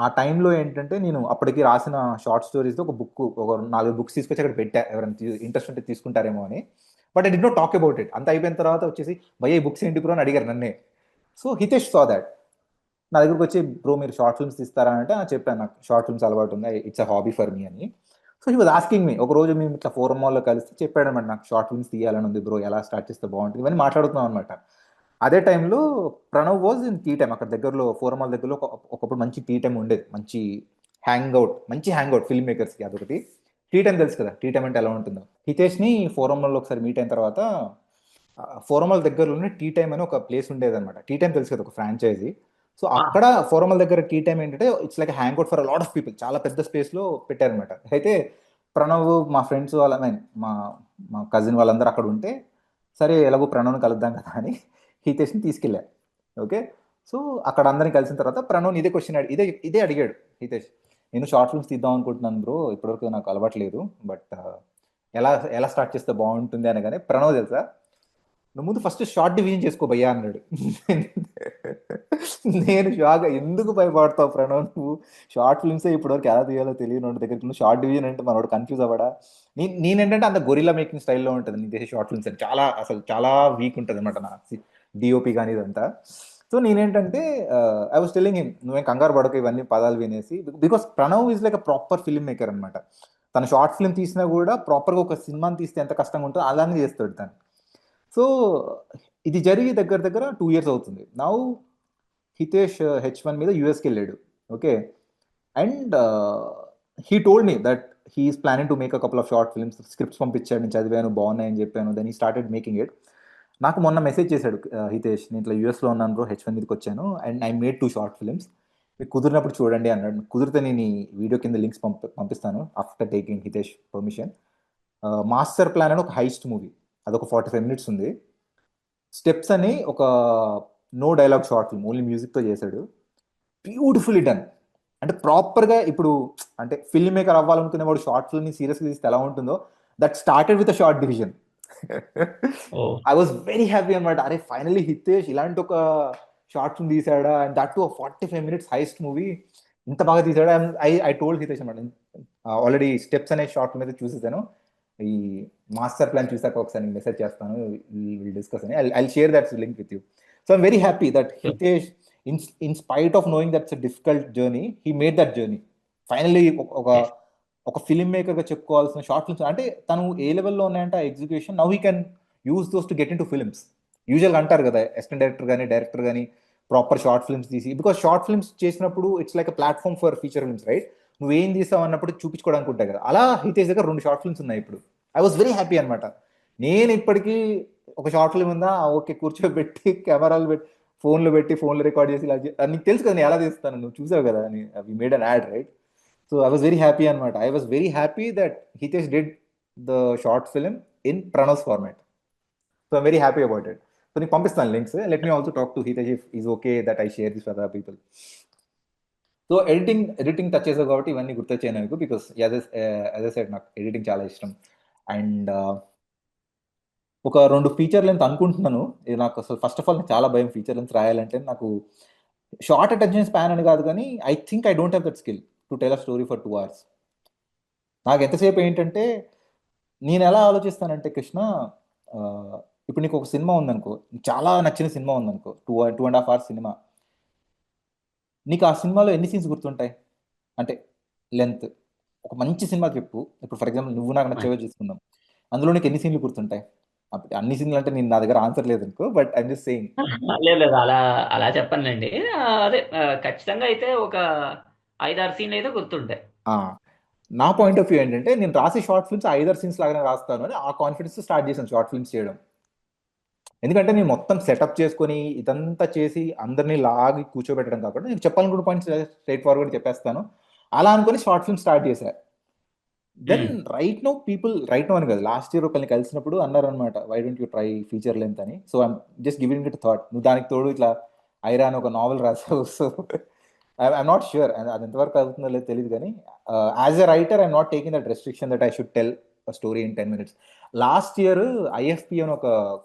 ఆ టైంలో ఏంటంటే నేను అప్పటికి రాసిన షార్ట్ స్టోరీస్ ఒక బుక్, ఒక 4 బుక్స్ తీసుకొచ్చి అక్కడ పెట్టా, ఎవరైనా ఇంట్రెస్ట్ ఉంటే తీసుకుంటారేమో అని. But I did not talk about it. అంత అయిపోయిన తర్వాత వచ్చేసి భయ్య ఈ బుక్స్ ఏంటి బ్రో అని అడిగారు నన్నే. సో హితేష్ సా దాట్, నా దగ్గరకు వచ్చి బ్రో మీరు షార్ట్ ఫిల్మ్స్ తీస్తారా అంటే చెప్పాను, నాకు షార్ట్ ఫిల్మ్స్ అలవాటు ఉంది, it's a hobby for me అని. So he was asking me, ఒక రోజు మేము ఇట్లా ఫోరం మాల్లో కలిసి చెప్పాడు అనమాట, నాకు షార్ట్ ఫిల్మ్స్ తీయాలని ఉంది బ్రో, ఎలా స్టార్ట్ చేస్తే బాగుంటుంది, ఇవన్నీ మాట్లాడుతున్నాం అనమాట. అదే టైంలో Pranav was in tea time, అక్కడ దగ్గరలో ఫోరం మాల్ దగ్గరలో ఒకప్పుడు మంచి టీ టైం ఉండేది, మంచి హ్యాంగ్ అవుట్ ఫిల్మ్ మేకర్స్కి అదొకటి. టీ టైం తెలుసు కదా, టీ టైం అంటే ఎలా ఉంటుందో. హితేష్ని ఫోరం మాల్లో ఒకసారి మీట్ అయిన తర్వాత, ఫోరం మాల్ దగ్గరలోనే టీ టైం అని ఒక ప్లేస్ ఉండేది అనమాట. టీ టైం తెలుసు కదా, ఒక ఫ్రాంచైజీ. సో అక్కడ ఫోరం మాల్ దగ్గర టీ టైం ఏంటంటే it's like hang out for a lot of people, చాలా పెద్ద స్పేస్ లో పెట్టారనమాట. అయితే ప్రణవ్, మా ఫ్రెండ్స్ వాళ్ళ I mean, మా మా కజిన్ వాళ్ళందరూ అక్కడ ఉంటే, సరే ఎలాగో ప్రణవ్ని కలుద్దాం కదా అని హితేష్ని తీసుకెళ్ళా. ఓకే, సో అక్కడ అందరిని కలిసిన తర్వాత ప్రణవ్ ఇదే క్వశ్చన్ ఇదే అడిగాడు హితేష్, నేను షార్ట్ ఫిల్మ్స్ తీద్దాం అనుకుంటున్నాను బ్రో, ఇప్పటివరకు నాకు అలవాట్లేదు, బట్ ఎలా ఎలా స్టార్ట్ చేస్తే బాగుంటుంది అనగానే ప్రణవ్ తెలుసా, నువ్వు ముందు ఫస్ట్ షార్ట్ డివిజన్ చేసుకో భయ్యా అన్నాడు. నేను షాక్, ఎందుకు భయపడతావు ప్రణవ్, నువ్వు షార్ట్ ఫిల్మ్స్ ఇప్పటివరకు ఎలా తీయాలో తెలియని వాడి దగ్గరికి నువ్వు షార్ట్ డివిజన్ అంటే మనోడు కన్ఫ్యూజ్ అవ్వడా. నేనేంటంటే అంత గొరిల్లా మేకింగ్ స్టైల్లో ఉంటుంది నేను చేసే షార్ట్ ఫిల్మ్స్ అని, అసలు చాలా వీక్ ఉంటుంది అనమాట నా డిఓపి కానీ ఇదంతా. సో నేనేంటంటే ఐ వాస్ టెల్లింగ్ హిమ్, నువ్వేం కంగారు పడకు ఇవన్నీ పదాలు వినేసి, because Pranav is like a proper film maker అనమాట. తన షార్ట్ ఫిల్మ్ తీసినా కూడా ప్రాపర్గా ఒక సినిమాని తీస్తే ఎంత కష్టంగా ఉంటుందో అలానే చేస్తాడు తను. సో ఇది జరిగి దగ్గర దగ్గర 2 years అవుతుంది. నౌ హితేష్ H1 మీద యూఎస్కి వెళ్ళాడు. Okay, and he told me that he's planning to make a couple of short films. Scripts పంపించాడు, నేను చదివాను, బాగున్నాయని చెప్పాను, then he started making it. నాకు మొన్న మెసేజ్ చేశాడు, హితేష్ నేను ఇట్లా యూఎస్లో ఉన్నాను బ్రో, H1 మీదకి వచ్చాను and I made 2 short films, మీకు కుదిరినప్పుడు చూడండి అన్నాడు. కుదిరితే నేను ఈ వీడియో కింద లింక్స్ పంపిస్తాను after taking Hitesh permission. Master plan అని ఒక హైస్ట్ మూవీ, అదొక 45 minutes ఉంది. స్టెప్స్ అని ఒక no dialogue short film, only మ్యూజిక్తో చేశాడు, బ్యూటిఫుల్లీ డన్. అంటే ప్రాపర్గా ఇప్పుడు అంటే ఫిల్మ్ మేకర్ అవ్వాలనుకునే వాడు షార్ట్ ఫిల్మ్ని సీరియస్గా తీస్తే ఎలా ఉంటుందో, that started with a short division. I was very happy అనమాట, అరే ఫైనలీ హితేష్ ఇలాంటి ఒక షార్ట్ ఫిల్మ్ తీసాడా, and that two 45 minutes heist movie ఇంత బాగా తీసాడా. ఐ టోల్డ్ హితేష్ అనమాట, ఆల్రెడీ స్టెప్స్ అనే షార్ట్ మీద చూసేసాను, ఈ మాస్టర్ ప్లాన్ చూసాక ఒకసారి మెసేజ్ చేస్తాను, విల్ డిస్కస్ అని, I share that link with you. So I'm very happy that Hitesh in spite of knowing that's a difficult journey, he made that journey. Finally ఒక film మేకర్గా చెప్పుకోవాల్సిన short films అంటే తను ఏ లెవెల్లో ఉన్నాయంటే ఆ execution, now he can use those to get in to films. యూజువల్గా అంటారు కదా అసిస్టెంట్ డైరెక్టర్ కానీ ప్రాపర్ షార్ట్ ఫిల్మ్స్ తీసి, బికాస్ షార్ట్ ఫిల్మ్స్ చేసినప్పుడు it's like a platform for feature films, right? నువ్వేం తీసావు అన్నప్పుడు చూపించుకోవడానికి ఉంటాయి కదా. అలా హితేష్ దగ్గర 2 షార్ట్ ఫిల్మ్స్ ఉన్నాయి ఇప్పుడు. ఐ వాస్ వెరీ హ్యాపీ అనమాట. నేను ఇప్పటికీ ఒక షార్ట్ ఫిల్మ్ ఉందా, ఓకే కూర్చోబెట్టి కెమెరాలు పెట్టి ఫోన్లో రికార్డ్ చేసి ఇలా నీకు తెలుసు కదా నేను ఎలా తీస్తాను, నువ్వు చూసావు కదా, we made an ad right. So I was very happy అనమాట. I was very happy that Hitesh did the short film in Pranav's format. So I'm very happy about it. So నీకు పంపిస్తాను links. Let me also talk to Hitesh if is okay that I share this with other people. So editing touch చేసావు కాబట్టి ఇవన్నీ గుర్తొచ్చాయి నాకు, because as I said నాకు editing చాలా ఇష్టం. అండ్ ఒక 2 ఫీచర్ లెంత్ అనుకుంటున్నాను. ఇది నాకు అసలు ఫస్ట్ ఆఫ్ ఆల్ చాలా భయం ఫీచర్ లెంత్ రాయాలంటే. నాకు షార్ట్ అటెన్షన్ స్పాన్ అని కాదు, కానీ I think I don't have that skill to tell a story for 2 hours. నాకు ఎంతసేపు ఏంటంటే, నేను ఎలా ఆలోచిస్తానంటే కృష్ణ, ఆ, ఇప్పుడు నీకు ఒక సినిమా ఉందనుకో, చాలా నచ్చిన సినిమా ఉందనుకో, 2.5 hours సినిమా. నీకు ఆ సినిమాలో ఎన్ని సీన్స్ గుర్తుంటాయి అంటే లెంత్? ఒక మంచి సినిమా చెప్పు. ఇప్పుడు ఫర్ ఎగ్జాంపుల్ నువ్వు నాకు నచ్చేవే చూసుకుందాం, అందులో నీకు ఎన్ని సీన్లు గుర్తుంటాయి? అన్ని సీన్లు అంటే నేను, నా దగ్గర ఆన్సర్ లేదు అనుకో, బట్ ఐమ్ జస్ట్ సేయింగ్.
లేదు లేదు, అలా అలా చెప్పనులేండి. అదే ఖచ్చితంగా అయితే ఒక 5-6 సీన్లు అయితే గుర్తుంటాయి.
నా పాయింట్ ఆఫ్ వ్యూ ఏంటంటే, నేను రాసే షార్ట్ ఫిల్మ్స్ 5 సీన్స్ లాగానే రాస్తాను అని ఆ కాన్ఫిడెన్స్ స్టార్ట్ చేశాను షార్ట్ ఫిల్మ్స్ చేయడం. ఎందుకంటే నేను మొత్తం సెటప్ చేసుకొని ఇదంతా చేసి అందరినీ లాగి కూర్చోబెట్టడం కాకుండా, నేను చెప్పాలనుకున్న పాయింట్స్ స్ట్రైట్ ఫార్వర్డ్ చెప్పేస్తాను అలా అనుకుని షార్ట్ ఫిల్మ్ స్టార్ట్ చేశాను. దెన్ రైట్ నో అని కాదు, లాస్ట్ ఇయర్ ఒకరిని కలిసినప్పుడు అన్నారు అనమాట, why don't you try feature length అని. So I'm just giving it thought. నువ్వు దానికి తోడు ఇట్లా ఐరా అని ఒక నావెల్ రాసావు. సో ఐఎమ్ నాట్ ష్యూర్ అది ఎంతవరకు అవుతుందో లేదో తెలియదు, కానీ as a writer I'm not taking that restriction that I should tell story in 10 minutes. Last year IFP అని ఒక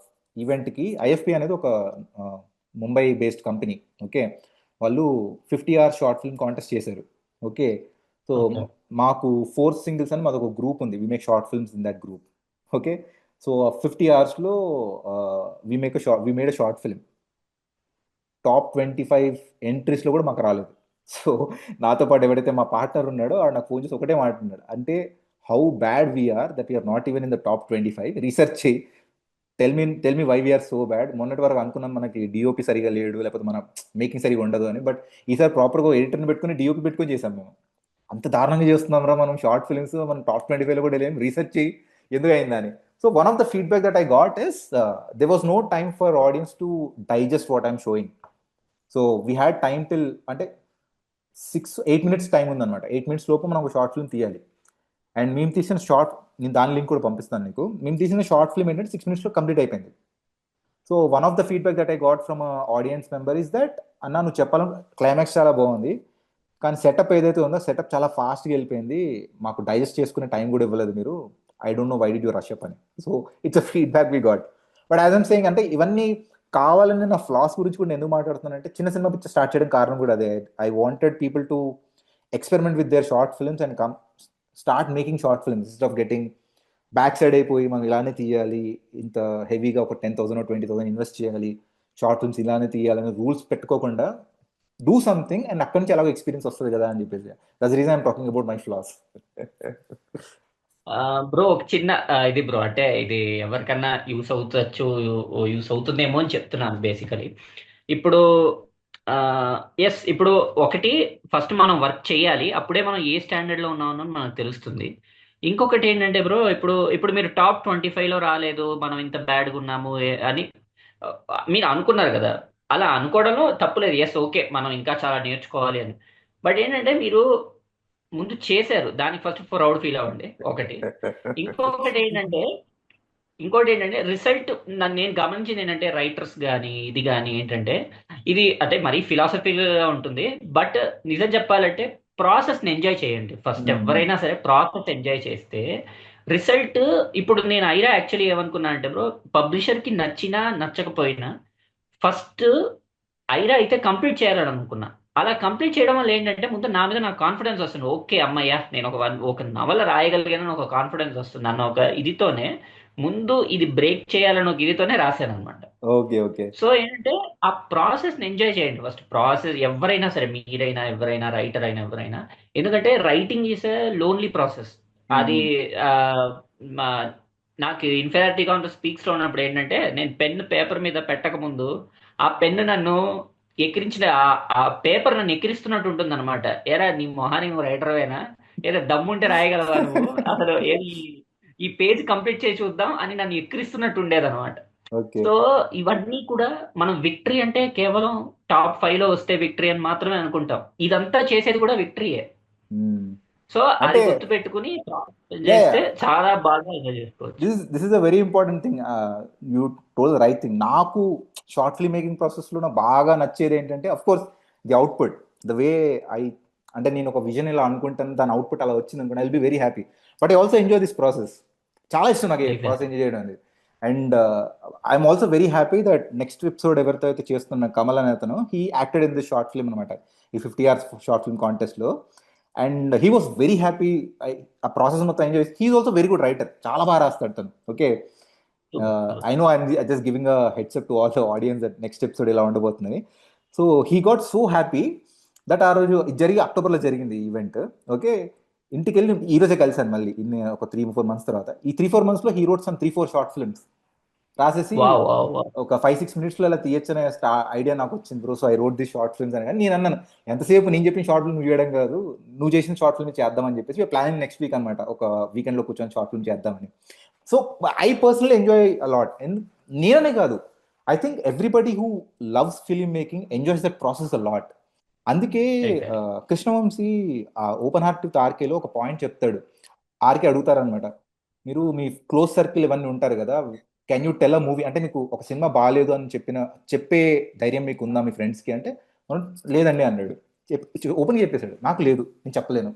ఈవెంట్కి, ఐఎఫ్పి అనేది ఒక ముంబై బేస్డ్ కంపెనీ, ఓకే, వాళ్ళు 50 hours షార్ట్ ఫిల్మ్ కాంటెస్ట్ చేశారు. ఓకే, సో మాకు ఫోర్స్ సింగిల్స్ అని మాది ఒక గ్రూప్ ఉంది, we make short films in that group. Okay, so 50 hoursలో we made a short film. Top 25 ఎంట్రీస్లో కూడా మాకు రాలేదు. సో నాతో పాటు ఎవరైతే మా పార్ట్నర్ ఉన్నాడో ఆడు నాకు ఫోన్ చేసి ఒకటే మాట్లాడినాడు, అంటే how bad we are that we are not even in the top 25. Research చేయి, tell me why we are so bad. మొన్నటి వరకు అనుకున్నాం మనకి డిఓపి సరిగా లేడు, లేకపోతే మన మేకింగ్ సరిగా ఉండదు అని, బట్ ఈసారి ప్రాపర్గా ఎడిటర్ని పెట్టుకుని డిఓపి పెట్టుకుని చేసాం మేము. అంత దారుణంగా చేస్తున్నాం రా మనం షార్ట్ ఫిల్మ్స్, మనం టాప్ 25లో కూడా వెళ్ళాం. రీసెర్చ్ చేయి ఎందుకు అయిందని. So one of the feedback that I got is there was no time for audience to digest what I'm showing. So we had time till, అంటే 8 minutes టైం ఉందన్నమాట. 8 minutes లోపు మనం ఒక షార్ట్ ఫిల్మ్ తీయాలి. And మేము తీసిన short, నేను దాని లింక్ కూడా పంపిస్తాను నీకు. మేము తీసిన షార్ట్ ఫిల్మ్ ఏంటంటే 6 minutes కంప్లీట్ అయిపోయింది. So one of the feedback that I got from audience member is that, అన్న నువ్వు చెప్పాలని క్లైమాక్స్ చాలా బాగుంది, కానీ సెటప్ ఏదైతే ఉందో సెటప్ చాలా ఫాస్ట్గా వెళ్ళిపోయింది, మాకు డైజెస్ట్ చేసుకునే టైం కూడా ఇవ్వలేదు మీరు. I don't know why did you rush up అని. So it's a feedback we got. But as I'm saying, అంటే ఇవన్నీ కావాలని నా ఫ్లాస్ గురించి కూడా నేను ఎందుకు మాట్లాడుతున్నానంటే, చిన్న సినిమా పిక్చర్ స్టార్ట్ చేయడం కారణం కూడా అదే. I wanted people to experiment with their short films and start making short films instead of getting back side అయిపోయి మనం ఇలానే తీయాలి, ఇంత హెవీగా ఒక 10,000 or 20,000 ఇన్వెస్ట్ చేయాలి, షార్ట్ ఫిల్మ్స్ ఇలానే తీయాలని రూల్స్ పెట్టుకోకుండా డూ సంథింగ్ అండ్ అక్కడి నుంచి ఎలాగో ఎక్స్పీరియన్స్ వస్తుంది కదా అని చెప్పేసి, that's reason I'm talking about my floss.
Bro ఒక చిన్న ఇది బ్రో, అంటే ఇది ఎవరికన్నా యూస్ అవుతుందేమో అని చెప్తున్నాను బేసికలీ. ఇప్పుడు ఎస్, ఇప్పుడు ఒకటి ఫస్ట్ మనం వర్క్ చేయాలి, అప్పుడే మనం ఏ స్టాండర్డ్లో ఉన్నామో మనకు తెలుస్తుంది. ఇంకొకటి ఏంటంటే బ్రో, ఇప్పుడు ఇప్పుడు మీరు టాప్ 25లో రాలేదు, మనం ఇంత బ్యాడ్గా ఉన్నాము అని మీరు అనుకున్నారు కదా. అలా అనుకోవడంలో తప్పులేదు, ఎస్ ఓకే, మనం ఇంకా చాలా నేర్చుకోవాలి అని. బట్ ఏంటంటే మీరు ముందు చేశారు, దానికి ఫస్ట్ ప్రౌడ్ ఫీల్ అవ్వండి ఒకటి. ఇంకొకటి ఏంటంటే ఇంకోటి ఏంటంటే రిజల్ట్, నేను గమనించింది ఏంటంటే రైటర్స్ కానీ ఇది కానీ ఏంటంటే, ఇది అంటే మరీ ఫిలాసఫీగా ఉంటుంది, బట్ నిజం చెప్పాలంటే ప్రాసెస్ని ఎంజాయ్ చేయండి ఫస్ట్. ఎవరైనా సరే ప్రాసెస్ ఎంజాయ్ చేస్తే రిజల్ట్. ఇప్పుడు నేను ఐరా యాక్చువల్లీ ఏమనుకున్నా అంటే బ్రో, పబ్లిషర్కి నచ్చినా నచ్చకపోయినా ఫస్ట్ ఐరా అయితే కంప్లీట్ చేయాలని అనుకున్నా. అలా కంప్లీట్ చేయడం వల్ల ఏంటంటే ముందు నా మీద నాకు కాన్ఫిడెన్స్ వస్తుంది, ఓకే అమ్మయ్య నేను ఒక నవల రాయగలిగానని ఒక కాన్ఫిడెన్స్ వస్తుంది అన్న ఒక ఇదితోనే ముందు ఇది బ్రేక్ చేయాలని ఒక ఇదితోనే రాశాను అనమాట.
Okay okay.
సో ఏంటంటే ఆ ప్రాసెస్ ఎంజాయ్ చేయండి ఫస్ట్. ప్రాసెస్ ఎవరైనా సరే, మీరైనా ఎవరైనా రైటర్ అయినా ఎవరైనా, ఎందుకంటే writing is a lonely process. అది ఆ, మా- నాకు ఇన్ఫెరియారిటీ కాంప్లెక్స్ స్పీక్స్ లో ఉన్నప్పుడు ఏంటంటే, నేను పెన్ పేపర్ మీద పెట్టక ముందు ఆ పెన్ను నన్ను ఎక్కిరించిన ఆ పేపర్ నన్ను ఎక్కిరిస్తున్నట్టు ఉంటుంది అనమాట. ఏరా నీ మొహానికి నువ్వు రైటర్వేనా, ఏదో దమ్ముంటే రాయగలవా నువ్వు, అసలు ఏది ఈ పేజ్ కంప్లీట్ చేసి చూద్దాం అని నన్ను ఎక్కిరిస్తున్నట్టు ఉండేదన్నమాట.
ఓకే.
సో ఇవన్నీ కూడా మనం విక్టరీ అంటే కేవలం టాప్ 5 లో వస్తే విక్టరీ అని మాత్రమే అనుకుంటాం. ఇదంతా చేసేది కూడా విక్టరీయే. సో అది
అంటే
గుర్తుపెట్టుకుని చేస్తే చాలా బాగా ఎంజాయ్ చేసుకోవచ్చు.
This is a very important thing. You told the right thing. నాకు షార్ట్ ఫిల్మ్ మేకింగ్ ప్రాసెస్ లో నాకు బాగా నచ్చేది ఏంటంటే of course the output, the way I, అంటే నేను ఒక విజన్ ఇలా అనుకుంటాను, దాని అవుట్పుట్ అలా వచ్చింది అనుకోండి, I will be very happy. But I also enjoy this process. చాలా ఇష్టం నాకు ఈ
Exactly.
ప్రాసెస్ ఎంజాయ్ చేయడం అనేది. And I'm also very happy that next episode ఎవరితో అయితే చేస్తున్న కమల్ అనే అతను, he acted in this short film అనమాట, ఈ 50 hours షార్ట్ ఫిల్మ్ కాంటెస్ట్ లో. And he was very happy. ఆ ప్రాసెస్ మొత్తం ఎంజాయ్ చేసి, he's also very good writer, చాలా బాగా రాస్తాడు తను. Okay, I know I'm just giving a heads up to all the audience that next episode ఇలా ఉండబోతుంది. So he got so happy that ఆ రోజు జరిగి అక్టోబర్లో జరిగింది ఈవెంట్. ఓకే, ఇంటికి వెళ్ళి ఈ రోజే కలిసాను మళ్ళీ ఇన్ని ఒక 3-4 months తర్వాత. ఈ 3-4 months లో he wrote some 3-4 short films రాసేసి
Wow, wow, wow.
ఒక 5-6 minutes లో ఇలా తీయచ్చనే ఐడియా నాకు వచ్చింది bro. So I wrote this short films అని. కానీ నేను అన్నాను, ఎంతసేపు నేను చెప్పిన షార్ట్ ఫిల్మ్ చేయడం కాదు, నువ్వు చేసిన షార్ట్ ఫిల్మ్ చేద్దామని చెప్పేసి ప్లానింగ్ నెక్స్ట్ వీక్ అనమాట, ఒక వీకెండ్ లో కూర్చొని షార్ట్ ఫిల్మ్ చేద్దామని. So I personally enjoy a lot. And నేననే కాదు, I think everybody who loves film making enjoys that process a lot. అందుకే
Exactly.
Krishna Vamsi open heart with ఆర్కేలో ఒక పాయింట్ చెప్తాడు. ఆర్కే అడుగుతారనమాట, మీరు మీ క్లోజ్ సర్కిల్ ఇవన్నీ ఉంటారు కదా, can you tell a movie, అంటే మీకు ఒక సినిమా బాగాలేదు అని చెప్పే ధైర్యం మీకు ఉందా మీ ఫ్రెండ్స్కి అంటే, లేదండి అన్నాడు. ఓపెన్గా చెప్పేశాడు, నాకు లేదు, నేను చెప్పలేను.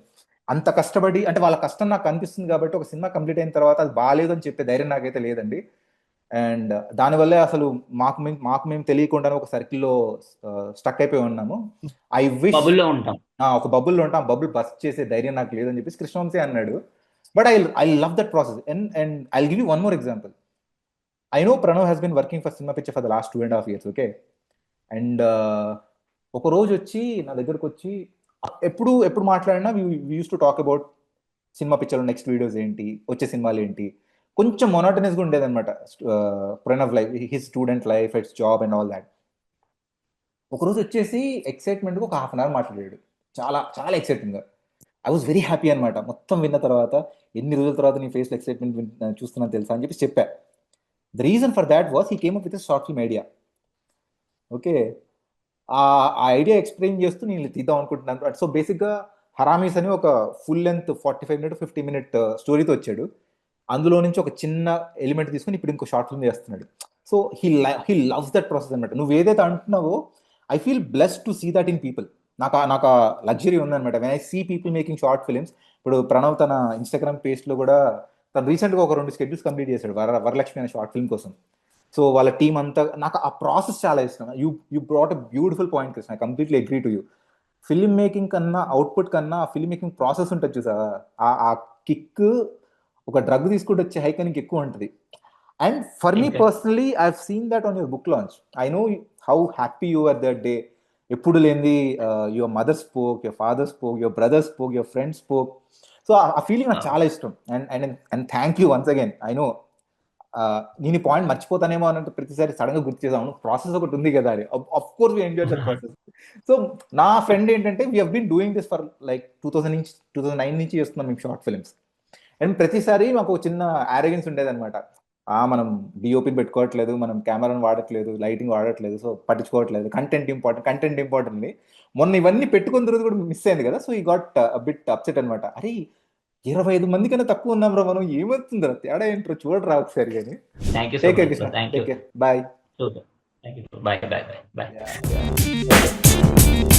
అంత కష్టపడి, అంటే వాళ్ళ కష్టం నాకు కనిపిస్తుంది కాబట్టి ఒక సినిమా కంప్లీట్ అయిన తర్వాత అది బాగాలేదు అని చెప్పే ధైర్యం నాకైతే లేదండి. అండ్ దానివల్లే అసలు మాకు మేము తెలియకుండానే ఒక సర్కిల్లో స్టక్ అయిపోయి ఉన్నాము. ఐ విష్
బబుల్లో ఉంటాం.
ఒక బబుల్లో ఉంటాం, బబుల్ బస్ట్ చేసే ధైర్యం నాకు లేదని చెప్పేసి కృష్ణవంశీ అన్నాడు. But I love that process. And I give you one more example. I know Pranav has been working for Cinema Picture for the last 2.5 years, okay? And ఒక రోజు వచ్చి నా దగ్గరకు వచ్చి, ఎప్పుడు మాట్లాడినా we use to talk about cinema picture, next videos ఏంటి, వచ్చే సినిమాలు ఏంటి. కొంచెం మొనాటనస్గా ఉండేది అనమాట Pranav life, his student life, his job and all that. ఒకరోజు వచ్చేసి ఎక్సైట్మెంట్గా ఒక 1/2 hour మాట్లాడాడు, చాలా చాలా ఎక్సైటింగ్గా. ఐ వాజ్ వెరీ హ్యాపీ అనమాట. మొత్తం విన్న తర్వాత, ఎన్ని రోజుల తర్వాత నీ ఫేస్లో ఎక్సైట్మెంట్ చూస్తున్నాను తెలుసా అని చెప్పి చెప్పా. The reason for that was he came up with a short film idea. Okay, ఆ ఐడియా ఎక్స్ప్లెయిన్ చేస్తూ నేను తీద్దాం అనుకుంటున్నాను. సో బేసిక్గా హరామీస్ అని ఒక ఫుల్ లెంత్ 45 minute 50 minute స్టోరీతో వచ్చాడు. అందులో నుంచి ఒక చిన్న ఎలిమెంట్ తీసుకుని ఇప్పుడు ఇంకో షార్ట్ ఫిల్మ్ చేస్తున్నాడు. So he loves that process అనమాట. నువ్వు ఏదైతే అంటున్నావో, I feel blessed to see that in people. నాకు ఆ లగ్జరీ ఉందనమాట. When I see people making short films. ఇప్పుడు ప్రణవ్ తన ఇన్స్టాగ్రామ్ పేజ్లో కూడా తను రీసెంట్గా ఒక 2 schedules కంప్లీట్ చేశాడు వరలక్ష్మి అనే షార్ట్ ఫిల్మ్ కోసం. సో వాళ్ళ టీం అంతా, నాకు ఆ ప్రాసెస్ చాలా ఇష్టం. You brought a beautiful point Krishna, I completely agree to you. Film making కన్నా, అవుట్పుట్ కన్నా ఆ ఫిల్మ్ మేకింగ్ ప్రాసెస్ ఉంటుంది చూసావా, ఆ కిక్ ఒక డ్రగ్ తీసుకుంటూ వచ్చే హైక్ అని ఎక్కువ ఉంటుంది. And for me personally I have seen that on your book launch. I know how happy you are that day. ఎప్పుడు లేనిది your mother spoke, your father spoke, your brother spoke, your friend spoke. So ఆ feeling నాకు చాలా ఇష్టం. And thank you once again. I know నేను ఈ point మర్చిపోతానేమో అన్నట్టు ప్రతిసారి సడన్ గా గుర్తు చేసాను, ప్రాసెస్ ఒకటి ఉంది కదా అని. Of course we enjoy that process. So నా ఫ్రెండ్ ఏంటంటే, we have been doing this for like 2009 నుంచి చేస్తున్నాం మేము షార్ట్ ఫిల్మ్స్. అండ్ ప్రతిసారి మాకు చిన్న ఆరోగెన్స్ ఉండేది అనమాట. మనం డిఓపి పెట్టుకోవట్లేదు, మనం కెమెరాను వాడట్లేదు, లైటింగ్ వాడట్లేదు, సో పట్టించుకోవట్లేదు, కంటెంట్ ఇంపార్టెంట్. మొన్న ఇవన్నీ పెట్టుకున్న తర్వాత కూడా మిస్ అయింది కదా. సో ఈ గాట్ బిట్ అప్సెట్ అనమాట. అరే 25 మంది కన్నా తక్కువ ఉన్నాం రా మనం, ఏమవుతుందిరా తేడా ఏంట్రో చూడరా ఒకసారి. కానీ
thank you so much sir. Thank you.
Bye.
Thank you. Bye bye bye bye.
Yeah.